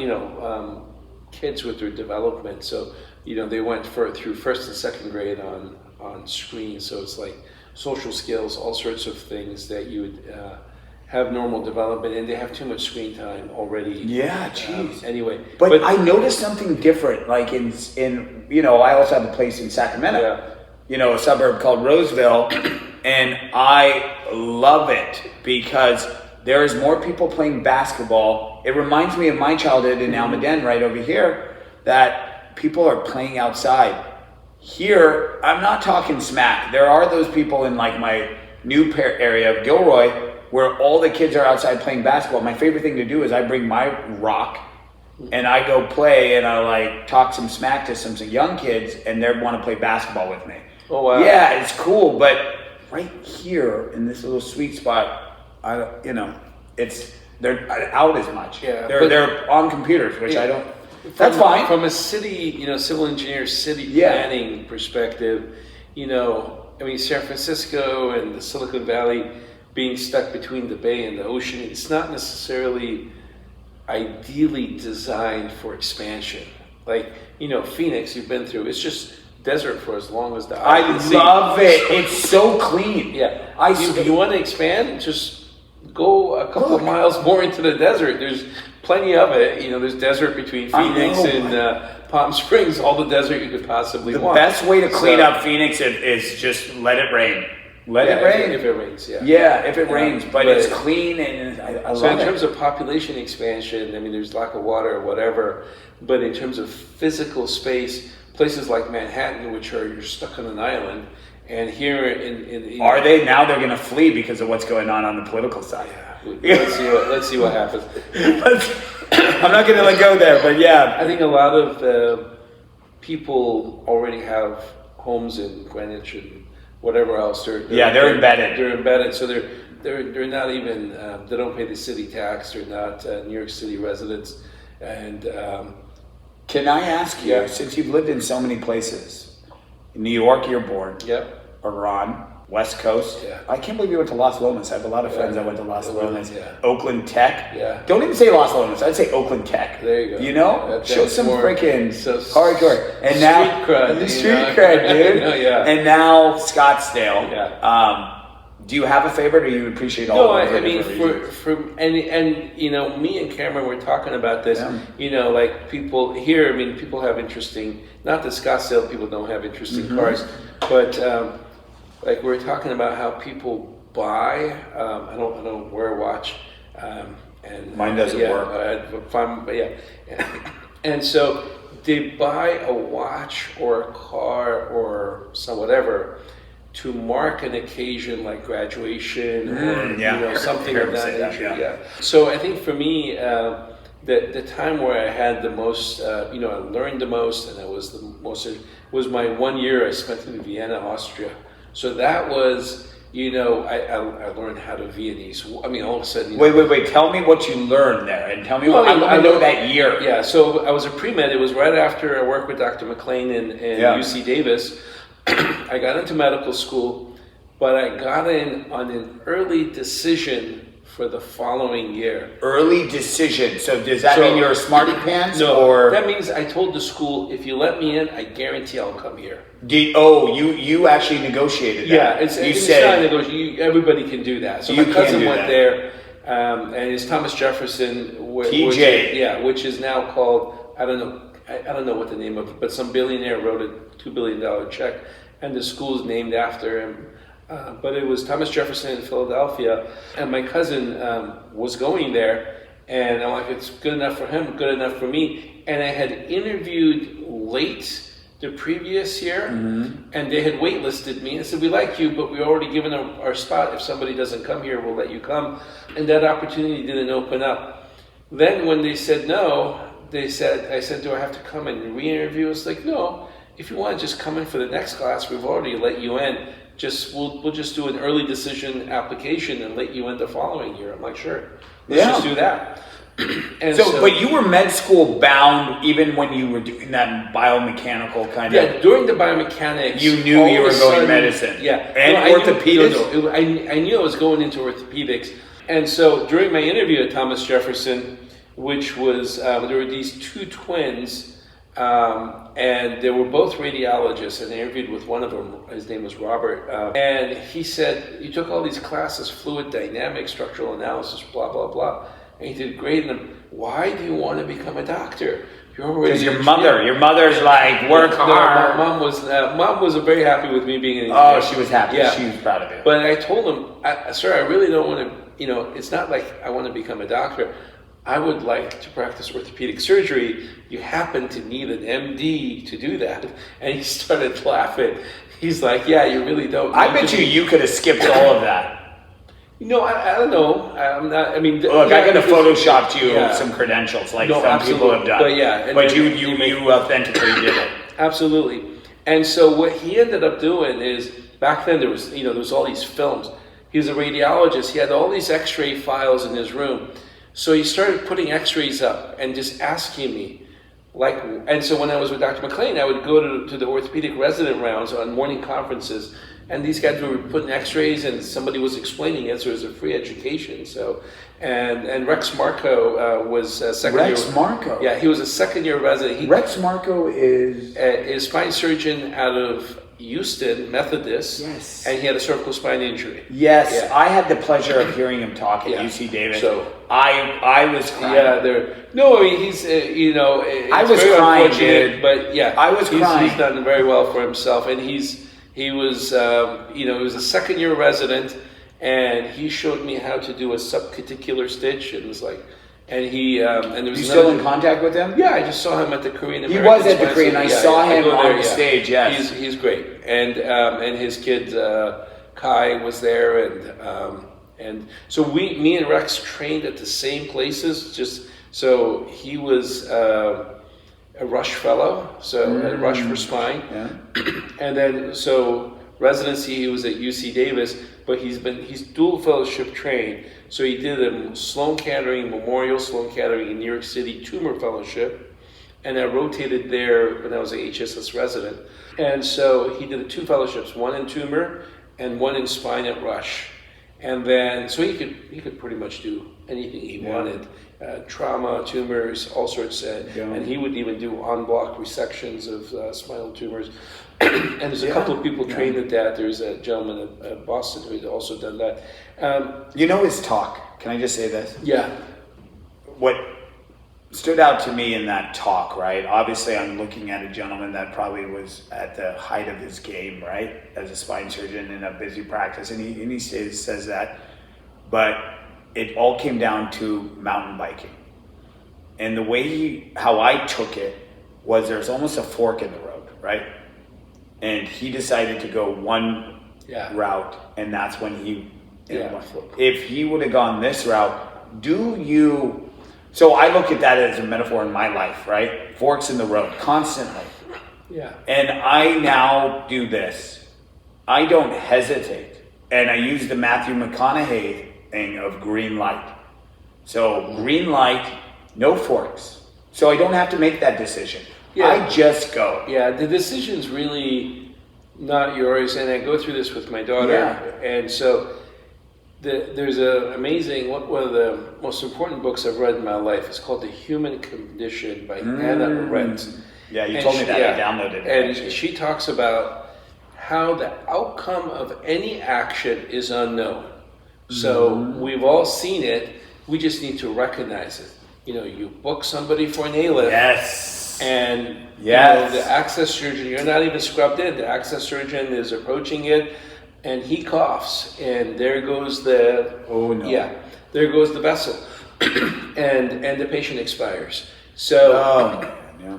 Kids with their development. So they went through first and second grade on screen. So it's like social skills, all sorts of things that you would have normal development, and they have too much screen time already. Yeah, geez. Anyway, but I noticed something different. Like in I also have a place in Sacramento. Yeah. A suburb called Roseville, and I love it because there is more people playing basketball. It reminds me of my childhood in Almaden, right over here, that people are playing outside. Here, I'm not talking smack. There are those people in like my new area of Gilroy where all the kids are outside playing basketball. My favorite thing to do is I bring my rock and I go play and I like talk some smack to some young kids and they want to play basketball with me. Oh wow! Yeah, it's cool, but right here in this little sweet spot, they're out as much. Yeah, they're on computers, which I don't. That's fine. From a city, civil engineer, city planning perspective, San Francisco and the Silicon Valley being stuck between the bay and the ocean, it's not necessarily ideally designed for expansion. Like, Phoenix, you've been through, it's just desert for as long as the eye can see. I love it. It's so clean. Yeah. You want to expand? Just go a couple of miles more into the desert. There's plenty of it. There's desert between Phoenix and Palm Springs, all the desert you could possibly want. The best way to clean up Phoenix is just let it rain. Let it rain. If it rains, Yeah, if it rains, but it's clean and I love it. So in terms of population expansion, there's lack of water or whatever, but in terms of physical space, places like Manhattan, which you're stuck on an island, and here in are they now? They're going to flee because of what's going on the political side. Yeah, let's see what happens. I'm not going to let go there, but yeah, I think a lot of people already have homes in Greenwich and whatever else. They're embedded. They're embedded, so they're not even. They don't pay the city tax. They're not New York City residents, and. Can I ask you, since you've lived in so many places, in New York you're born, Iran, West Coast, I can't believe you went to Las Lomas. I have a lot of friends that went to Las Lomas, Oakland Tech, don't even say Las Lomas, I'd say Oakland Tech. There you go. Show some freaking hardcore. And now, street cred, dude. And now Scottsdale. Do you have a favorite, or you appreciate all of them? No, me and Cameron were talking about this. Like people here. People have interesting. Not that Scottsdale people don't have interesting cars, but like we're talking about how people buy. I don't wear a watch, and mine doesn't work. And so they buy a watch or a car or some whatever to mark an occasion like graduation or something of that nature. So I think for me, the time where I had the most, I learned the most, and was my 1 year I spent in Vienna, Austria. So that was, I learned how to Viennese. All of a sudden. Wait! Tell me what you learned there, and tell me what I know that year. Yeah. So I was a pre-med. It was right after I worked with Dr. McLean in UC Davis. I got into medical school, but I got in on an early decision for the following year. Early decision. So does that mean you're a smarty pants? No, or that means I told the school, if you let me in, I guarantee I'll come here. You actually negotiated that. Yeah, it's not negotiation. Everybody can do that. So my cousin went there, and it's Thomas Jefferson, TJ. which is now called, I don't know what the name of it, but some billionaire wrote a $2 billion check, and the school's named after him. but it was Thomas Jefferson in Philadelphia, and my cousin was going there, and I'm like, it's good enough for him, good enough for me. And I had interviewed late the previous year, and they had waitlisted me. I said, we like you, but we already given our spot. If somebody doesn't come here, we'll let you come. And that opportunity didn't open up. Then when they said no, I said, do I have to come and re-interview? It's like, no, if you want to just come in for the next class, we've already let you in. We'll just do an early decision application and let you in the following year. I'm like, sure, let's just do that. And but you were med school bound even when you were doing that biomechanical kind of... Yeah, during the biomechanics... You knew you were going medicine. Yeah. And orthopedics? I knew I was going into orthopedics. And so during my interview at Thomas Jefferson, which was, there were these two twins, and they were both radiologists, and I interviewed with one of them. His name was Robert. And he said, you took all these classes, fluid dynamics, structural analysis, blah, blah, blah. And he did great. And why do you want to become a doctor? Because your mother's like, work hard. Mom was very happy with me being an engineer. Oh, she was happy. Yeah. She was proud of you. But I told him, sir, I really don't want to, it's not like I want to become a doctor. I would like to practice orthopedic surgery. You happen to need an MD to do that. And he started laughing. He's like, yeah, you really don't. I bet you could have skipped all of that. I don't know. I'm not. I mean, look, I could have photoshopped you some credentials, like some people have done. But you authentically did it. Absolutely. And so what he ended up doing is, back then there was all these films. He was a radiologist. He had all these X-ray files in his room. So he started putting X-rays up and just asking me, and so when I was with Dr. McLean, I would go to the orthopedic resident rounds on morning conferences. And these guys were putting X-rays, and somebody was explaining it, so it was a free education. So, and Rex Marco was a second year. Rex Marco. Yeah, he was a second-year resident. Rex Marco is spine surgeon out of Houston Methodist. Yes. And he had a cervical spine injury. Yes, yeah. I had the pleasure of hearing him talk at UC Davis. So I was crying. Yeah, he's I was crying, dude. But yeah, I was crying. He's done very well for himself, and he was he was a second-year resident, and he showed me how to do a subcuticular stitch, and it was like, and there was. You still in contact with him? Yeah, I just saw him at the Korean American. He was at the Korean. I saw him on the stage. Yes, he's great, and his kid Kai was there, and so me and Rex trained at the same places. Just so he was. A Rush fellow, a Rush for spine, and then so residency he was at UC Davis, but he's dual fellowship trained. So he did a Sloan Kettering Memorial Sloan Kettering in New York City tumor fellowship, and I rotated there when I was an HSS resident. And so he did 2 fellowships, one in tumor and one in spine at Rush, and then so he could pretty much do anything he wanted. Trauma, tumors, all sorts, and he would even do en-bloc resections of spinal tumors. And there's a couple of people trained at that. There's a gentleman at Boston who had also done that. His talk. Can I just say this? Yeah. What stood out to me in that talk, right? Obviously, I'm looking at a gentleman that probably was at the height of his game, right, as a spine surgeon in a busy practice, and he says that, but it all came down to mountain biking. And the way how I took it was there's almost a fork in the road, right? And he decided to go one route, and that's when he, if he would have gone this route, so I look at that as a metaphor in my life, right? Forks in the road, constantly. Yeah. And I now do this. I don't hesitate. And I use the Matthew McConaughey thing of green light. So green light, no forks. So I don't have to make that decision. Yeah. I just go. Yeah, the decision's really not yours, and I go through this with my daughter. And so there's an amazing, one of the most important books I've read in my life. It's called The Human Condition by Anna Arendt. Yeah, you told me that. I downloaded it. And she talks about how the outcome of any action is unknown. So we've all seen it. We just need to recognize it. You book somebody for an A-lift. Yes. And the access surgeon, you're not even scrubbed in. The access surgeon is approaching it, and he coughs, and there goes the there goes the vessel, and the patient expires. So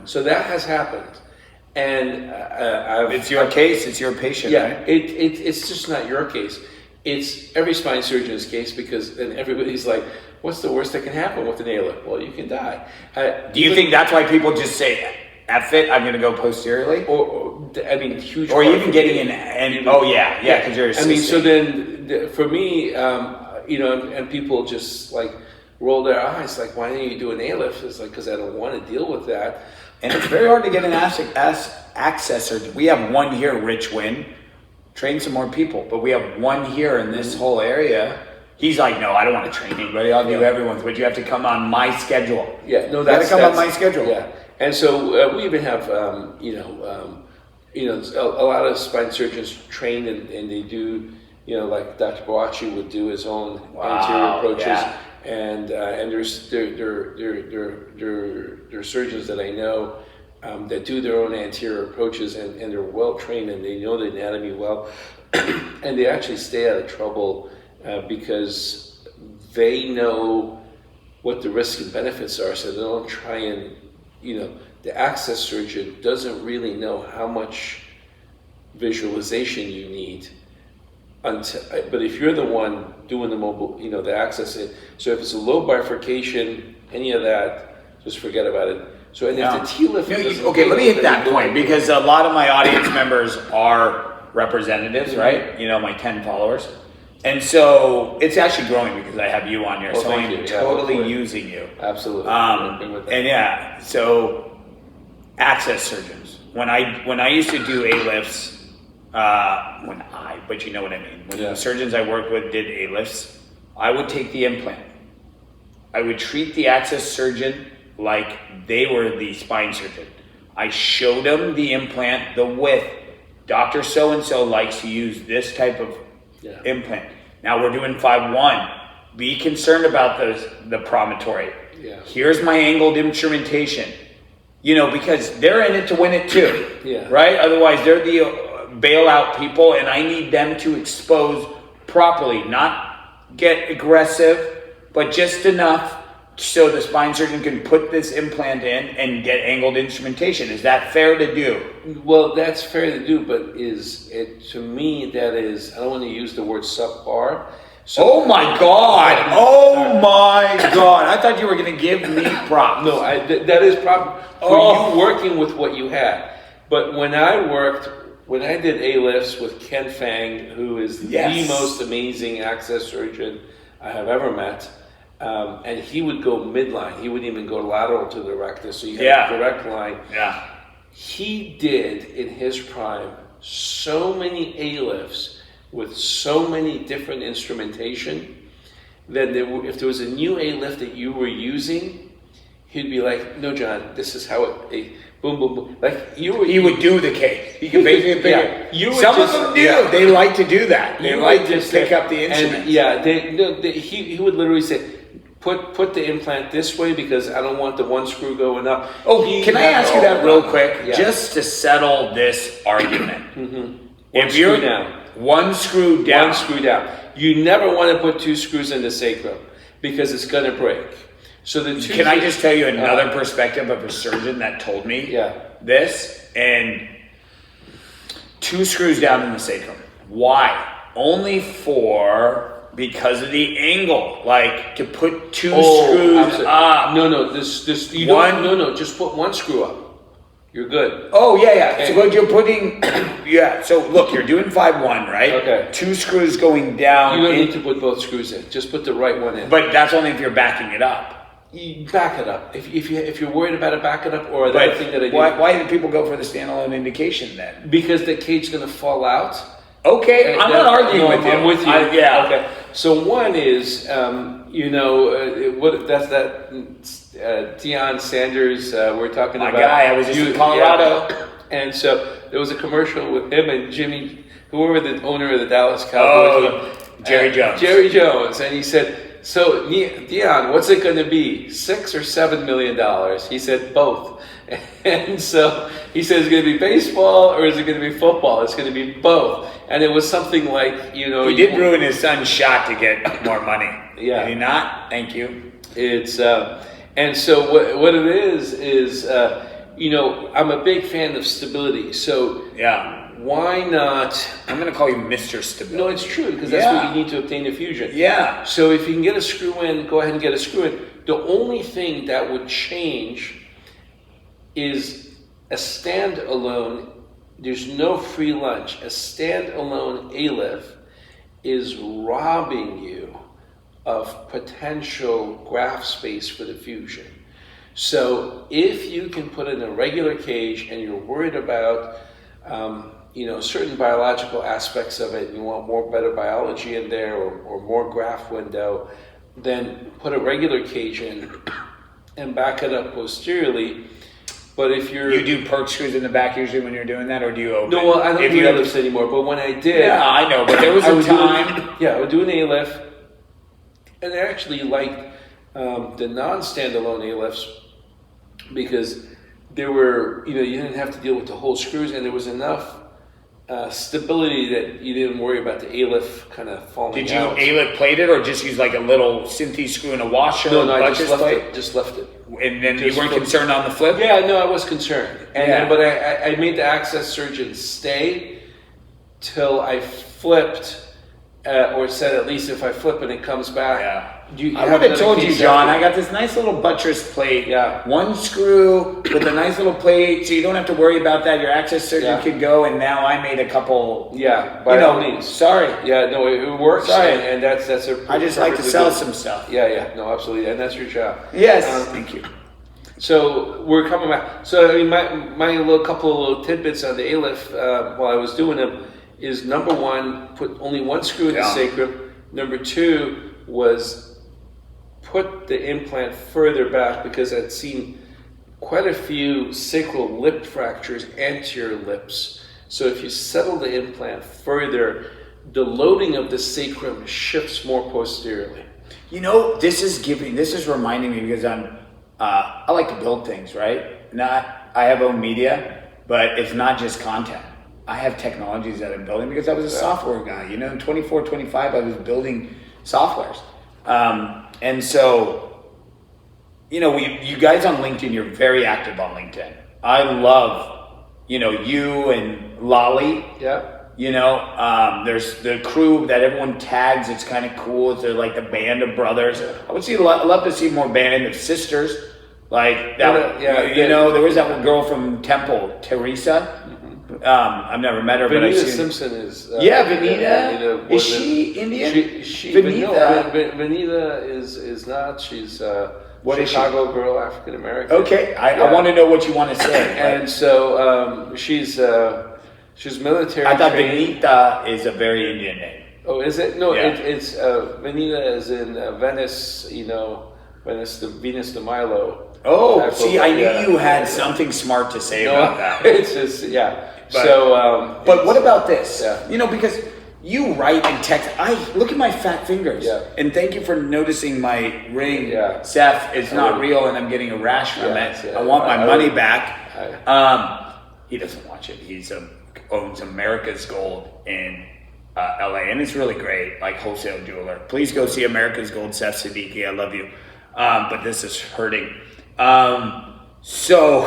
so that has happened, and it's your case, it's your patient. Yeah, right? It's just not your case. It's every spine surgeon's case, because then everybody's like, what's the worst that can happen with an ALIF? Well, you can die. Do you think that's why people just say, F it, I'm going to go posteriorly? Or I mean, huge. Or even getting in, and because you're assisting. I mean, so then for me, and people just like roll their eyes, like, why don't you do an ALIF? It's like, because I don't want to deal with that. And it's very hard to get an access surgeon. We have one here, Rich Wynn. Train some more people, but we have one here in this whole area. He's like, no, I don't want to train anybody. I'll do everyone's, but you have to come on my schedule. Yeah, no, that's on my schedule. Yeah, and so we even have, a lot of spine surgeons train and they do, like Dr. Boachi would do his own anterior approaches, and there's there are surgeons that I know that do their own anterior approaches, and they're well trained and they know the anatomy well, and they actually stay out of trouble because they know what the risks and benefits are, so they don't try and, the access surgeon doesn't really know how much visualization you need. But if you're the one doing the mobile, the access, so if it's a low bifurcation, any of that, just forget about it. So and if the T-lift, okay, let me hit that point, because a lot of my audience members are representatives, right? My 10 followers. And so it's actually growing because I have you on here, so I'm totally using you. Absolutely. So access surgeons. When I used to do ALIFs, but you know what I mean. When the surgeons I worked with did ALIFs, I would take the implant. I would treat the access surgeon like they were the spine surgeon. I showed them the implant, the width. Dr. So-and-so likes to use this type of implant. Now we're doing 5-1. Be concerned about the promontory. Yeah. Here's my angled instrumentation. Because they're in it to win it too. Right? Otherwise they're the bailout people, and I need them to expose properly, not get aggressive, but just enough so the spine surgeon can put this implant in and get angled instrumentation. Is that fair to do? Well, that's fair to do, but to me, that is, I don't want to use the word subpar. Oh my God! I thought you were going to give me props. No, that is proper for you working with what you had. But when I did ALIFs with Ken Fang, who is the most amazing access surgeon I have ever met, and he would go midline. He wouldn't even go lateral to the rectus, so you had a direct line. Yeah. He did, in his prime, so many ALIFs with so many different instrumentation that if there was a new ALIF that you were using, he'd be like, no, John, this is how it... boom, boom, boom. Like he would do the cake. He could basically some of them do. Yeah. They like to do that. They like to pick up the instrument. And he would literally say, put the implant this way because I don't want the one screw going up. Can I ask you that real quick, just to settle this argument? If you're one screw down. You never want to put two screws in the sacrum because it's going to break. So can I just tell you another perspective of a surgeon that told me this? And 2 screws down in the sacrum. Why? Only because of the angle. Like to put 2 screws absolutely. up. No. Just put 1 screw up. You're good. So what you're putting, so look, you're doing 5-1, right? Okay. 2 screws going down. You don't need to put both screws in. Just put the right one in. But that's only if you're backing it up. You back it up. If you're worried about it, back it up. Or the other thing that I do. Why do people go for the standalone indication then? Because the cage's going to fall out. Okay, I'm not arguing with you. I'm with you. Okay. So one is, Deion Sanders. We're talking about. My guy. I was just in Colorado. Yeah. And so there was a commercial with him and Jimmy, whoever the owner of the Dallas Cowboys. Jerry Jones. Jerry Jones, and he said, so Dion, what's it going to be? $6 or $7 million? He said both. And so he said, is it going to be baseball or is it going to be football? It's going to be both. And it was something like, he did ruin his son's shot to get more money. Yeah. Did he not? Thank you. It's and so what it is I'm a big fan of stability. So yeah, why not? I'm going to call you Mr. Stability. No, it's true, because that's what you need to obtain a fusion. Yeah. So if you can get a screw in, go ahead and get a screw in. The only thing that would change is a standalone. There's no free lunch. A standalone ALIF is robbing you of potential graft space for the fusion. So if you can put in a regular cage and you're worried about certain biological aspects of it, and you want better biology in there or more graft window, then put a regular cage in and back it up posteriorly. But if you do perch screws in the back usually when you're doing that, or do you open? No, well, I don't do ALIFs anymore, but when I did... Yeah, I know, but there was a time... I would do an ALIF, and I actually liked the non-standalone ALIFs because there were, you didn't have to deal with the whole screws, and there was enough stability that you didn't worry about the ALIF kind of falling out. Did you ALIF plate it, or just use like a little synthy screw and a washer? No, I just left it. And then you weren't concerned on the flip? Yeah, no, I was concerned. But I made the access surgeon stay till I flipped, or said at least if I flip and it comes back. Yeah. I would have told you, John, I got this nice little buttress plate. Yeah. One screw with a nice little plate, so you don't have to worry about that. Your access surgeon could go, and now I made a couple. Yeah, by all means. Sorry. Yeah, no, it works. Sorry. And that's a. I just like to sell some stuff. Yeah, no, absolutely, and that's your job. Yes. Thank you. So we're coming back. So I mean, my couple of little tidbits on the ALIF while I was doing them is, number one, put only one screw in the sacrum. Number two was put the implant further back, because I'd seen quite a few sacral lip fractures, anterior lips. So if you settle the implant further, the loading of the sacrum shifts more posteriorly. This is reminding me, because I like to build things, right? I have own media, but it's not just content. I have technologies that I'm building because I was a software guy. In 24, 25, I was building softwares. And so, you guys on LinkedIn, you're very active on LinkedIn. I love, you and Lolly. Yeah. There's the crew that everyone tags. It's kind of cool. They're like the band of brothers. I would love to see more band of sisters. Like that. There was that one girl from Temple, Teresa. I've never met her, but I've seen. Simpson is. Vanita. Is she Indian? Vanita is not. She's Chicago girl, African American. Okay, I want to know what you want to say. And so she's military. I thought trained. Vanita is a very Indian name. Oh, is it? No, it's Vanita is in Venice. Venus de Milo. Oh, see, I knew you had something smart to say about that. It's just, But what about this? Yeah. Because you write and text. Look at my fat fingers. Yeah. And thank you for noticing my ring. Yeah. Seth, it's not real, and I'm getting a rash from it. Yeah. I want my money back. He doesn't watch it. He owns America's Gold in LA, and it's really great, like wholesale jeweler. Please go see America's Gold, Seth Siddiqui. I love you. But this is hurting. So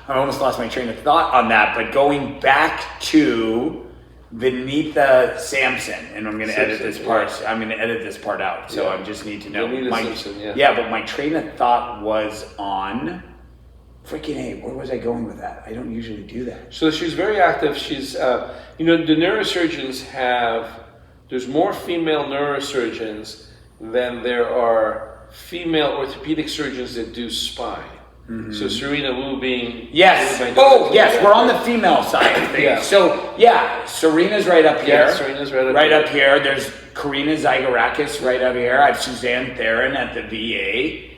I almost lost my train of thought on that, but going back to Vanita Sampson, and I'm going to edit this part. I'm going to edit this part out, so I just need to know. But my train of thought was on freaking A. Where was I going with that? I don't usually do that. So she's very active. She's, the neurosurgeons there's more female neurosurgeons than there are female orthopedic surgeons that do spine. Mm-hmm. So Serena Wu being... Yes. We're on the female side of things. Yeah. So, Serena's right up here. Yeah, Serena's right up here. There's Karina Zygorakis right up here. I have Suzanne Theron at the VA.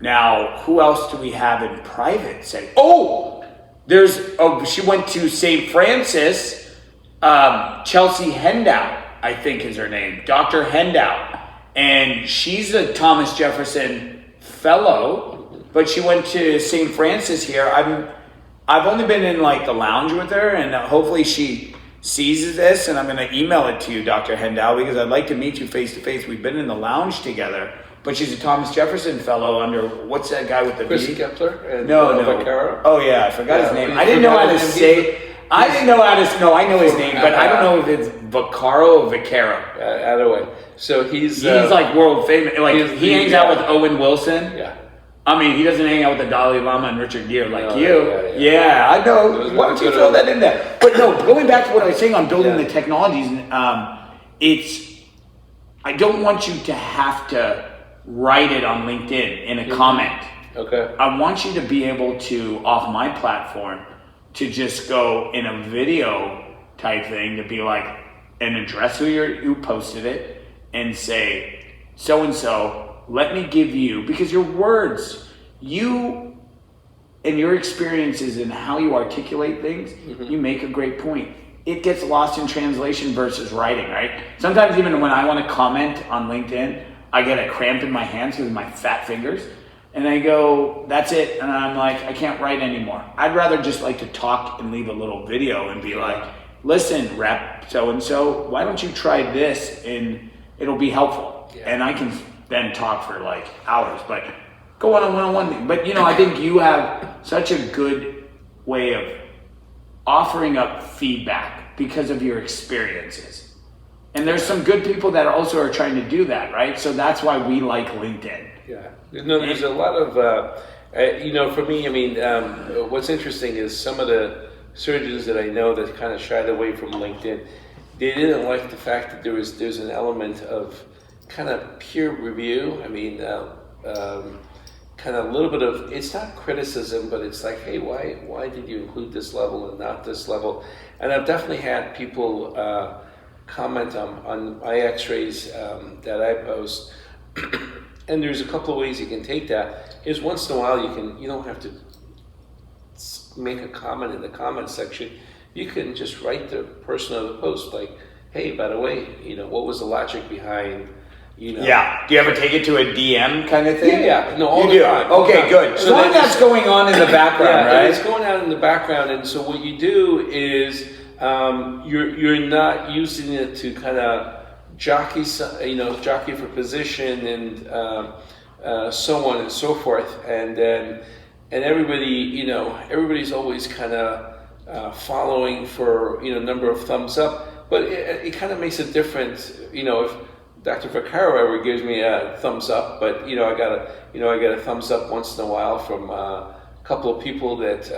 Now, who else do we have in private setting? She went to St. Francis, Chelsea Hendow. I think is her name, Dr. Hendow. And she's a Thomas Jefferson fellow, but she went to St. Francis here. I've only been in like the lounge with her, and hopefully she sees this, and I'm going to email it to you, Dr. Hendow, because I'd like to meet you face to face. We've been in the lounge together, but she's a Thomas Jefferson fellow under, what's that guy with the Chris B? Kepler and No. Vaccaro? Oh yeah, I forgot his name. I didn't know how to say. I didn't know how to. No, I know his name, but I don't know if it's Vaccaro or Vaccaro. Either way. So he's like world famous. Like he hangs out with Owen Wilson. Yeah. I mean, he doesn't hang out with the Dalai Lama and Richard Gere like you. Yeah, I know. Why don't you throw that in there? But no, going back to what I was saying on building the technologies, I don't want you to have to write it on LinkedIn in a comment. Okay. I want you to be able to, off my platform, to just go in a video type thing to be like, and address who posted it and say, so-and-so, let me give you, because your words, you and your experiences and how you articulate things, you make a great point. It gets lost in translation versus writing, right? Sometimes even when I want to comment on LinkedIn, I get a cramp in my hands because of my fat fingers. And I go, that's it. And I'm like, I can't write anymore. I'd rather just like to talk and leave a little video and be like, listen, rep so-and-so, why don't you try this and it'll be helpful. Yeah. And I can then talk for like hours, but go on a one-on-one thing. But I think you have such a good way of offering up feedback because of your experiences. And there's some good people that also are trying to do that, right? So that's why we like LinkedIn. Yeah. No, there's a lot of, for me, I mean, what's interesting is some of the surgeons that I know that kind of shied away from LinkedIn, they didn't like the fact that there's an element of kind of peer review. I mean, kind of a little bit of, it's not criticism, but it's like, hey, why did you include this level and not this level? And I've definitely had people comment on my x-rays that I post. And there's a couple of ways you can take that. Is once in a while you don't have to make a comment in the comment section. You can just write the person of the post like, hey, by the way, what was the logic behind, Yeah. Do you ever take it to a DM kind of thing? Yeah. No, all the time. Okay, good. As long as that's going on in the background, right? It's going on in the background, and so what you do is you're not using it to kind of jockey for position and so on and so forth, and everybody's always kind of following for number of thumbs up, but it kind of makes a difference if Dr. Vaccaro ever gives me a thumbs up, but I got a thumbs up once in a while from a couple of people that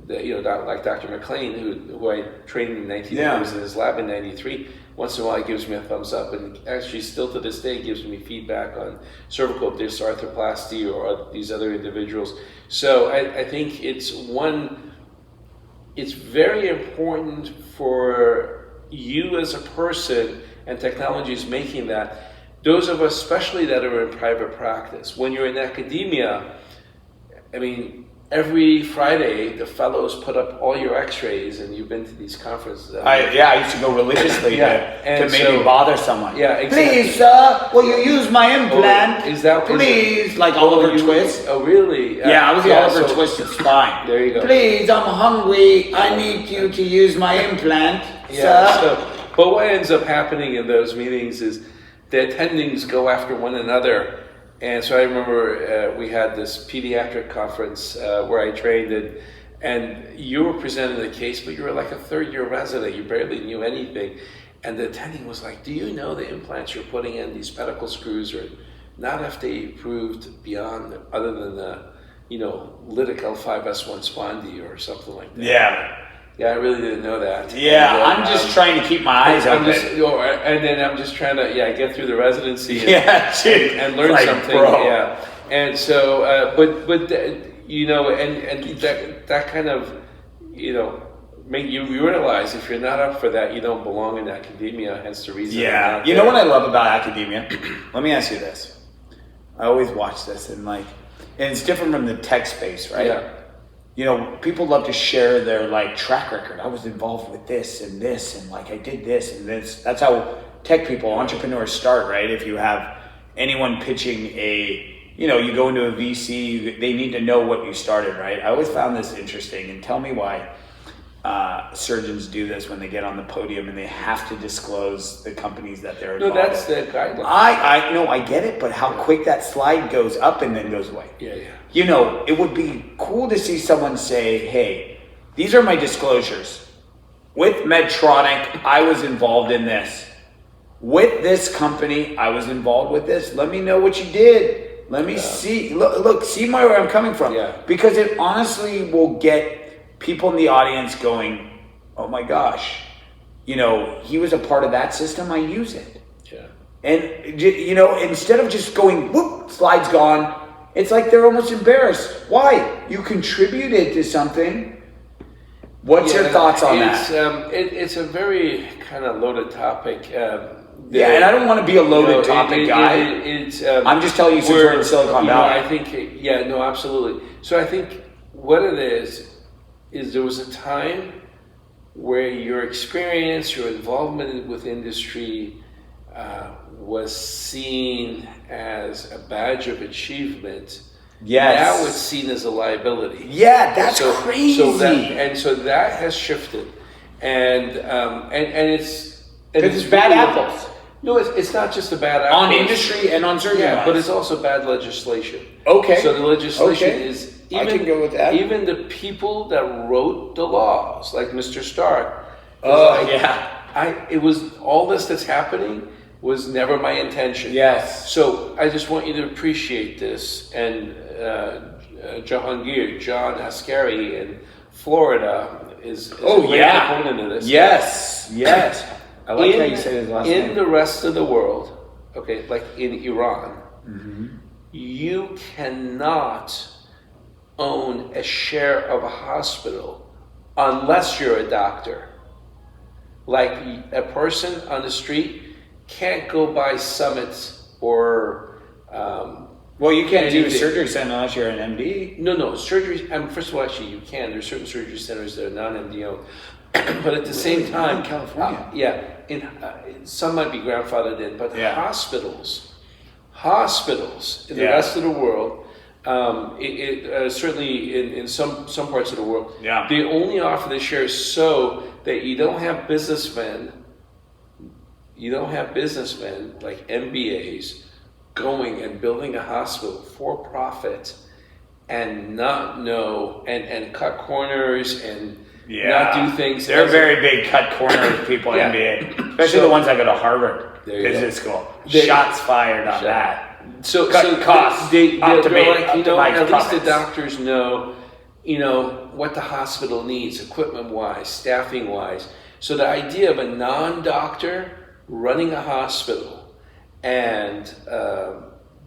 that are like Dr. McLean, who I trained in 1990, was in his lab in 93. Once in a while he gives me a thumbs up, and actually still to this day gives me feedback on cervical disc arthroplasty or these other individuals. So I think it's very important for you as a person, and technology is making that. Those of us, especially that are in private practice, when you're in academia, I mean, every Friday, the fellows put up all your x-rays, and you've been to these conferences. I used to go religiously to maybe bother someone. Yeah, exactly. Please, sir, will you use my implant? Please, like Oliver Twist. Oh, really? Yeah, I was the Oliver Twist of spine. There you go. Please, I'm hungry. I need you to use my implant, sir. But what ends up happening in those meetings is the attendings go after one another. And so I remember we had this pediatric conference where I trained, and you were presenting the case, but you were like a third-year resident. You barely knew anything. And the attending was like, do you know the implants you're putting in, these pedicle screws, are not FDA approved beyond, other than the, lytic L5S1 spondy or something like that? Yeah. Yeah, I really didn't know that. Yeah, I'm just trying to keep my eyes open. And then I'm just trying to get through the residency and learn something. Bro. Yeah, and so but that kind of make you realize if you're not up for that, you don't belong in academia. Hence the reason. Yeah, you know what I love about academia? Let me ask you this. I always watch this and it's different from the tech space, right? Yeah. people love to share their like track record. I was involved with this, and like I did this and this. That's how tech people, entrepreneurs start, right? If you have anyone pitching you go into a VC, they need to know what you started, right? I always found this interesting, and tell me why surgeons do this when they get on the podium and they have to disclose the companies that they're involved No, that's the guideline. I get it, but how quick that slide goes up and then goes away. Yeah. It would be cool to see someone say, hey, these are my disclosures. With Medtronic, I was involved in this. With this company, I was involved with this. Let me know what you did. Let me see. Look, see where I'm coming from. Yeah. Because it honestly will get people in the audience going, oh my gosh, he was a part of that system. I use it. Yeah. And, instead of just going, whoop, slide's gone, it's like they're almost embarrassed. Why? You contributed to something. What's your thoughts on that? It's a very kind of loaded topic. And I don't want to be a loaded topic guy. I'm just telling you since we're in Silicon Valley. I think, absolutely. So I think what it is there was a time where your experience, your involvement with industry was seen as a badge of achievement. Yes. Now it's seen as a liability. Yeah, that's crazy. So that has shifted, and it's bad apples. No, it's not just a bad apple. On industry and on surgery. Yeah, but it's also bad legislation. Okay. So the legislation is I can go with that. Even the people that wrote the laws, like Mr. Stark. It was all this that's happening was never my intention. Yes. So I just want you to appreciate this. And John Ascari in Florida is a great proponent of this. Yes. I like how you say his last name. In the rest of the world, okay, like in Iran, you cannot own a share of a hospital unless you're a doctor. Like a person on the street can't go buy Summit or you can't do a surgery center unless you're an MD. No, surgery. First of all, actually, you can. There's certain surgery centers that are non-MD owned, but at the same time, in California, some might be grandfathered in, but hospitals in the rest of the world, certainly in some parts of the world, they only offer the shares so that you don't have businessmen like MBAs going and building a hospital for profit and not know and cut corners and not do things. They're very big cut corners people MBA, especially the ones that go to Harvard Business School. Shots fired on that. So costs. They're like, at least the doctors know, what the hospital needs, equipment-wise, staffing-wise. So the idea of a non-doctor running a hospital and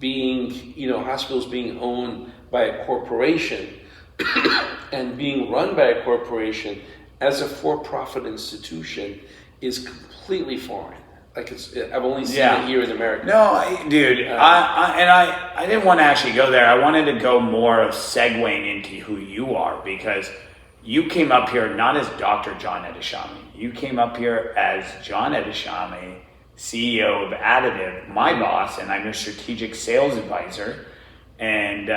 hospitals being owned by a corporation and being run by a corporation as a for-profit institution is completely foreign. I've only seen it here in America. No, I didn't want to actually go there. I wanted to go more of segueing into who you are, because you came up here not as Dr. John Ehteshami. You came up here as John Ehteshami, CEO of Additive, my boss, and I'm your strategic sales advisor. And,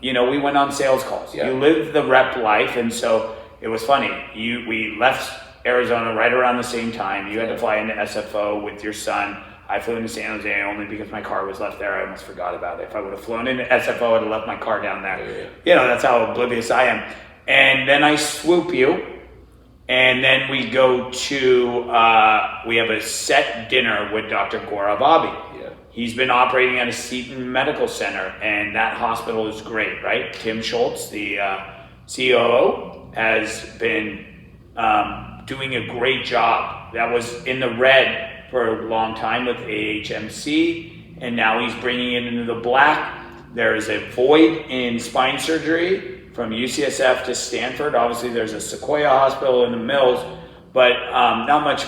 we went on sales calls. Yeah. You lived the rep life, and so it was funny. We left Arizona right around the same time. You had to fly into SFO with your son. I flew into San Jose only because my car was left there. I almost forgot about it. If I would have flown into SFO, I would have left my car down there. Yeah. That's how oblivious I am. And then I swoop you, and then we go to, we have a set dinner with Dr. Gaurav Abhi. Yeah. He's been operating at a Seton Medical Center, and that hospital is great, right? Tim Schultz, the COO, has been doing a great job. That was in the red for a long time with AHMC, and now he's bringing it into the black. There is a void in spine surgery from UCSF to Stanford. Obviously, there's a Sequoia Hospital in the Mills, but not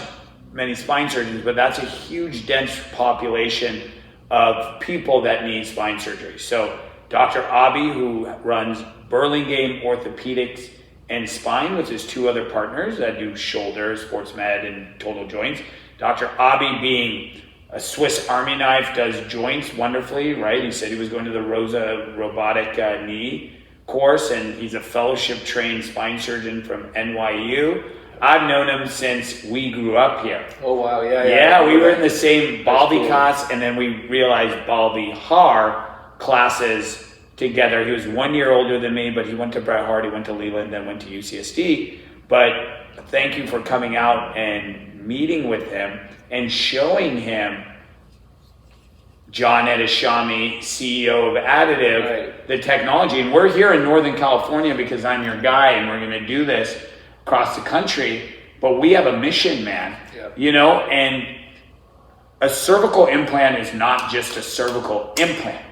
many spine surgeons, but that's a huge, dense population of people that need spine surgery. So Dr. Abi, who runs Burlingame Orthopedics and Spine, which is 2 other partners that do shoulder, sports med, and total joints. Dr. Abi, being a Swiss Army knife, does joints wonderfully, right? He said he was going to the Rosa robotic knee course, and he's a fellowship trained spine surgeon from NYU. I've known him since we grew up here. Oh wow, yeah. Yeah, we were in the same Baldy class, and then we realized Baldy Har classes together. He was 1 year older than me, but he went to Bret Hart, he went to Leland, then went to UCSD. But thank you for coming out and meeting with him and showing him John Ehteshami, CEO of Additive, the technology. And we're here in Northern California because I'm your guy, and we're going to do this across the country. But we have a mission, man. You know, and a cervical implant is not just a cervical implant.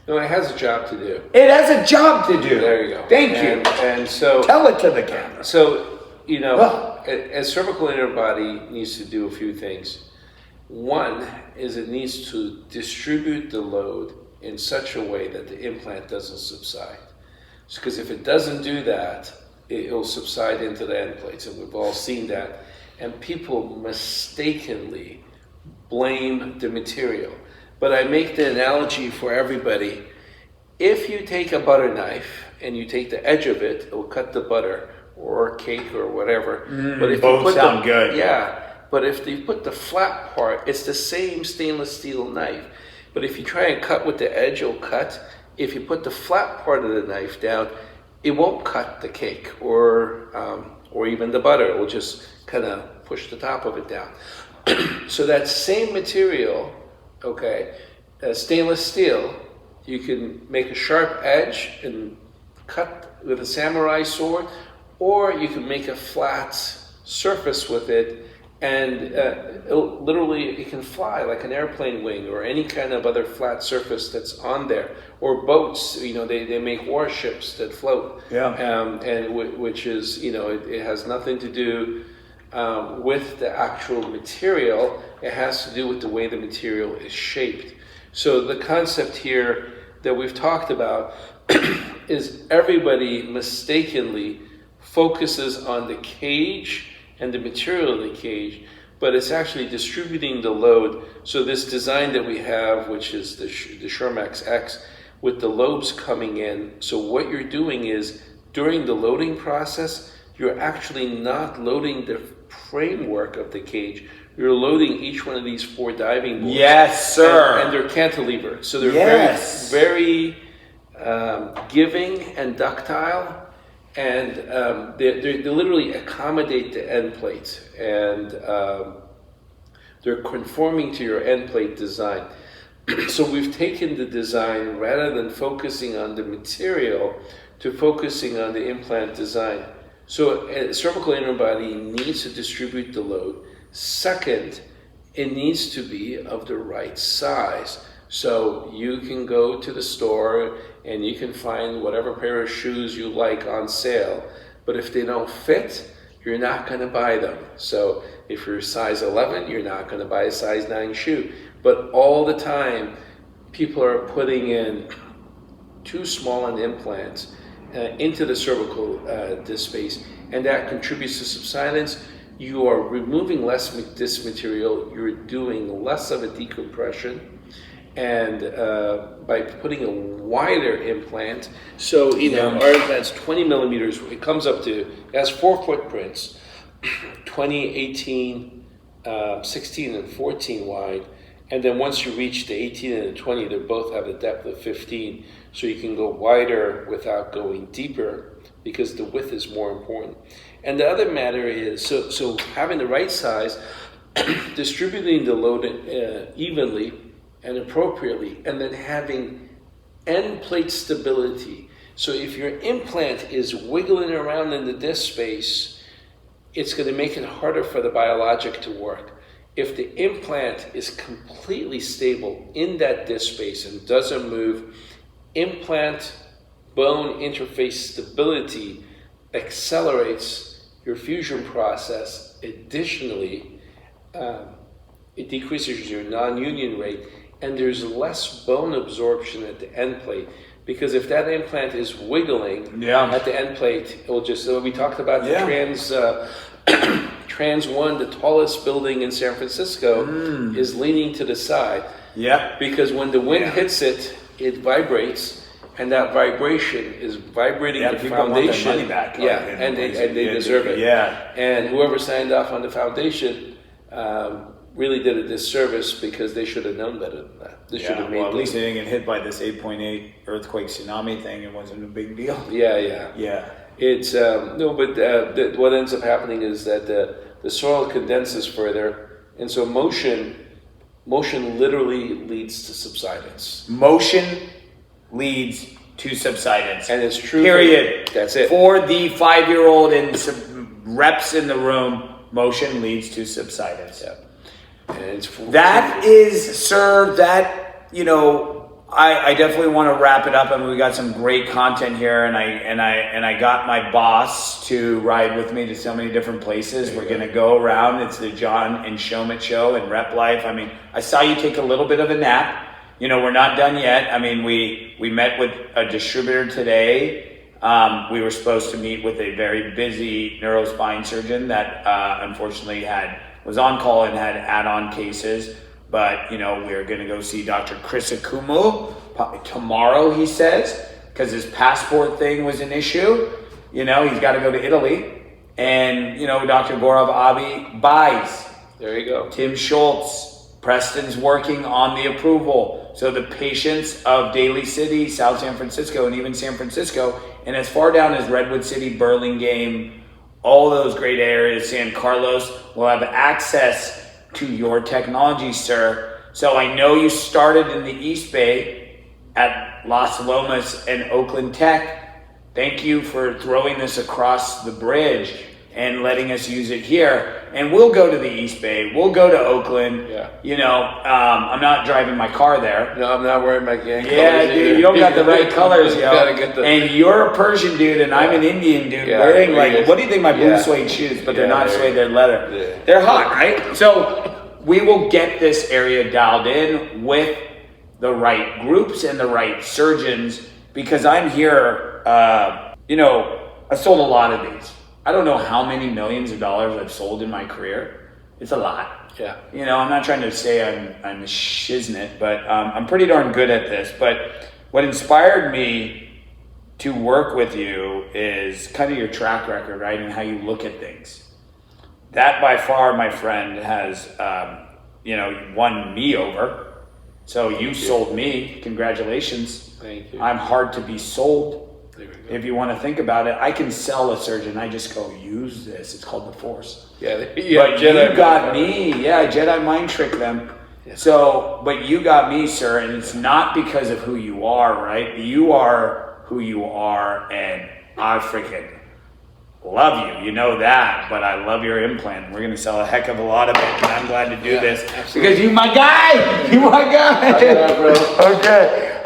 No, it has a job to do. It has a job to do. There you go. Thank you. And so tell it to the camera. So, you know, a cervical interbody needs to do a few things. One is it needs to distribute the load in such a way that the implant doesn't subside. Because if it doesn't do that, it will subside into the end plates, and we've all seen that. And people mistakenly blame the material. But I make the analogy for everybody. If you take a butter knife and you take the edge of it, it will cut the butter or cake or whatever. But if both sound good. Yeah. But if you put the flat part, it's the same stainless steel knife. But if you try and cut with the edge, it'll cut. If you put the flat part of the knife down, it won't cut the cake or even the butter. It will just kind of push the top of it down. So that same material, stainless steel, you can make a sharp edge and cut with a samurai sword, or you can make a flat surface with it, and it can fly like an airplane wing or any kind of other flat surface that's on there. Or boats, you know, they make warships that float. Which is, you know, it has nothing to do with the actual material. It has to do with the way the material is shaped. So the concept here that we've talked about is everybody mistakenly focuses on the cage and the material of the cage, but it's actually distributing the load. So this design that we have, which is the Shermax X, with the lobes coming in, so what you're doing is, during the loading process, you're actually not loading the framework of the cage. You're loading each one of these 4 diving boards. Yes, sir. And they're cantilevered. So they're very giving and ductile. And they literally accommodate the end plate. And they're conforming to your end plate design. So we've taken the design, rather than focusing on the material, to focusing on the implant design. So a cervical interbody needs to distribute the load. Second, it needs to be of the right size. So you can go to the store and you can find whatever pair of shoes you like on sale. But if they don't fit, you're not going to buy them. So if you're size 11, you're not going to buy a size 9 shoe. But all the time, people are putting in too small an implant into the cervical disc space, and that contributes to subsidence. You are removing less disc material, you're doing less of a decompression, and by putting a wider implant, so our implant's 20 millimeters, it comes up to, it has 4 footprints, 20, 18, 16, and 14 wide. And then once you reach the 18 and the 20, they both have a depth of 15. So you can go wider without going deeper, because the width is more important. And the other matter is, so having the right size, distributing the load evenly and appropriately, and then having end plate stability. So if your implant is wiggling around in the disc space, it's going to make it harder for the biologic to work. If the implant is completely stable in that disc space and doesn't move, implant bone interface stability accelerates your fusion process. Additionally, it decreases your non-union rate, and there's less bone absorption at the end plate. because if that implant is wiggling Yeah. at the end plate, it will just. So we talked about the Trans One, the tallest building in San Francisco, is leaning to the side. Yeah. Because when the wind hits it, it vibrates, and that vibration is vibrating the people foundation. Want their money back. And they deserve it. Yeah. And whoever signed off on the foundation really did a disservice because they should have known better than that. They should have made. Well, at least they didn't get hit by this 8.8 earthquake tsunami thing. It wasn't a big deal. Yeah. It's what ends up happening is that the soil condenses further, and so motion literally leads to subsidence. Motion leads to subsidence, and it's true. Period. That's it. For the 5-year-old and some reps in the room, motion leads to subsidence. Yeah. And it's that is, sir. That I definitely want to wrap it up. I mean, we got some great content here, and I got my boss to ride with me to so many different places. We're gonna go around. It's the John and Shomit show and Rep Life. I mean, I saw you take a little bit of a nap. We're not done yet. I mean, we met with a distributor today. We were supposed to meet with a very busy neurospine surgeon that unfortunately was on call and had add-on cases. But, we're going to go see Dr. Chris Akumu tomorrow, he says, because his passport thing was an issue. He's got to go to Italy. And, Dr. Gaurav Abi buys. There you go. Tim Schultz. Preston's working on the approval. So the patients of Daly City, South San Francisco, and even San Francisco, and as far down as Redwood City, Burlingame, all those great areas, San Carlos, will have access to your technology, sir. So I know you started in the East Bay at Las Lomas and Oakland Tech. Thank you for throwing this across the bridge and letting us use it here. And we'll go to the East Bay. We'll go to Oakland. Yeah. I'm not driving my car there. No, I'm not wearing my gang colors. Yeah, dude, you don't got the right colors, yo. Get and you're a Persian dude, and I'm an Indian dude wearing what do you think my blue suede shoes? But they're not suede, they're leather. Yeah. They're hot, right? So we will get this area dialed in with the right groups and the right surgeons, because I'm here, I sold a lot of these. I don't know how many millions of dollars I've sold in my career. It's a lot. Yeah. I'm not trying to say I'm a shiznit, but I'm pretty darn good at this. But what inspired me to work with you is kind of your track record, right? And how you look at things. That by far, my friend, has, won me over. So you sold me. Congratulations. Thank you. I'm hard to be sold. If you want to think about it, I can sell a surgeon. I just go, use this. It's called the Force. Yeah, but Jedi you got me. Yeah, Jedi mind trick them. Yeah. So, but you got me, sir, and it's not because of who you are, right? You are who you are, and I freaking love you. You know that, but I love your implant. We're going to sell a heck of a lot of it, and I'm glad to do this. Absolutely. Because you my guy. You my guy.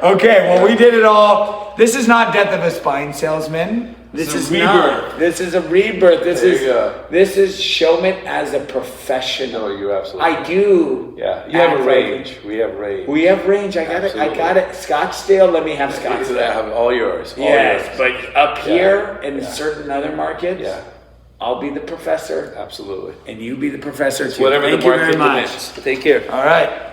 Okay, well, we did it all. This is not Death of a Spine Salesman. This is rebirth. This is a rebirth. This is Shomit as a professional. No, you absolutely. I do. Yeah, you have a range. We have range. We have range. I got it. I got it. Scottsdale. Let me have Scottsdale. I have all yours. Yes, but up here in certain other markets, I'll be the professor. Absolutely. And you be the professor too. Whatever Thank the market you very much. demands. Take care. All right.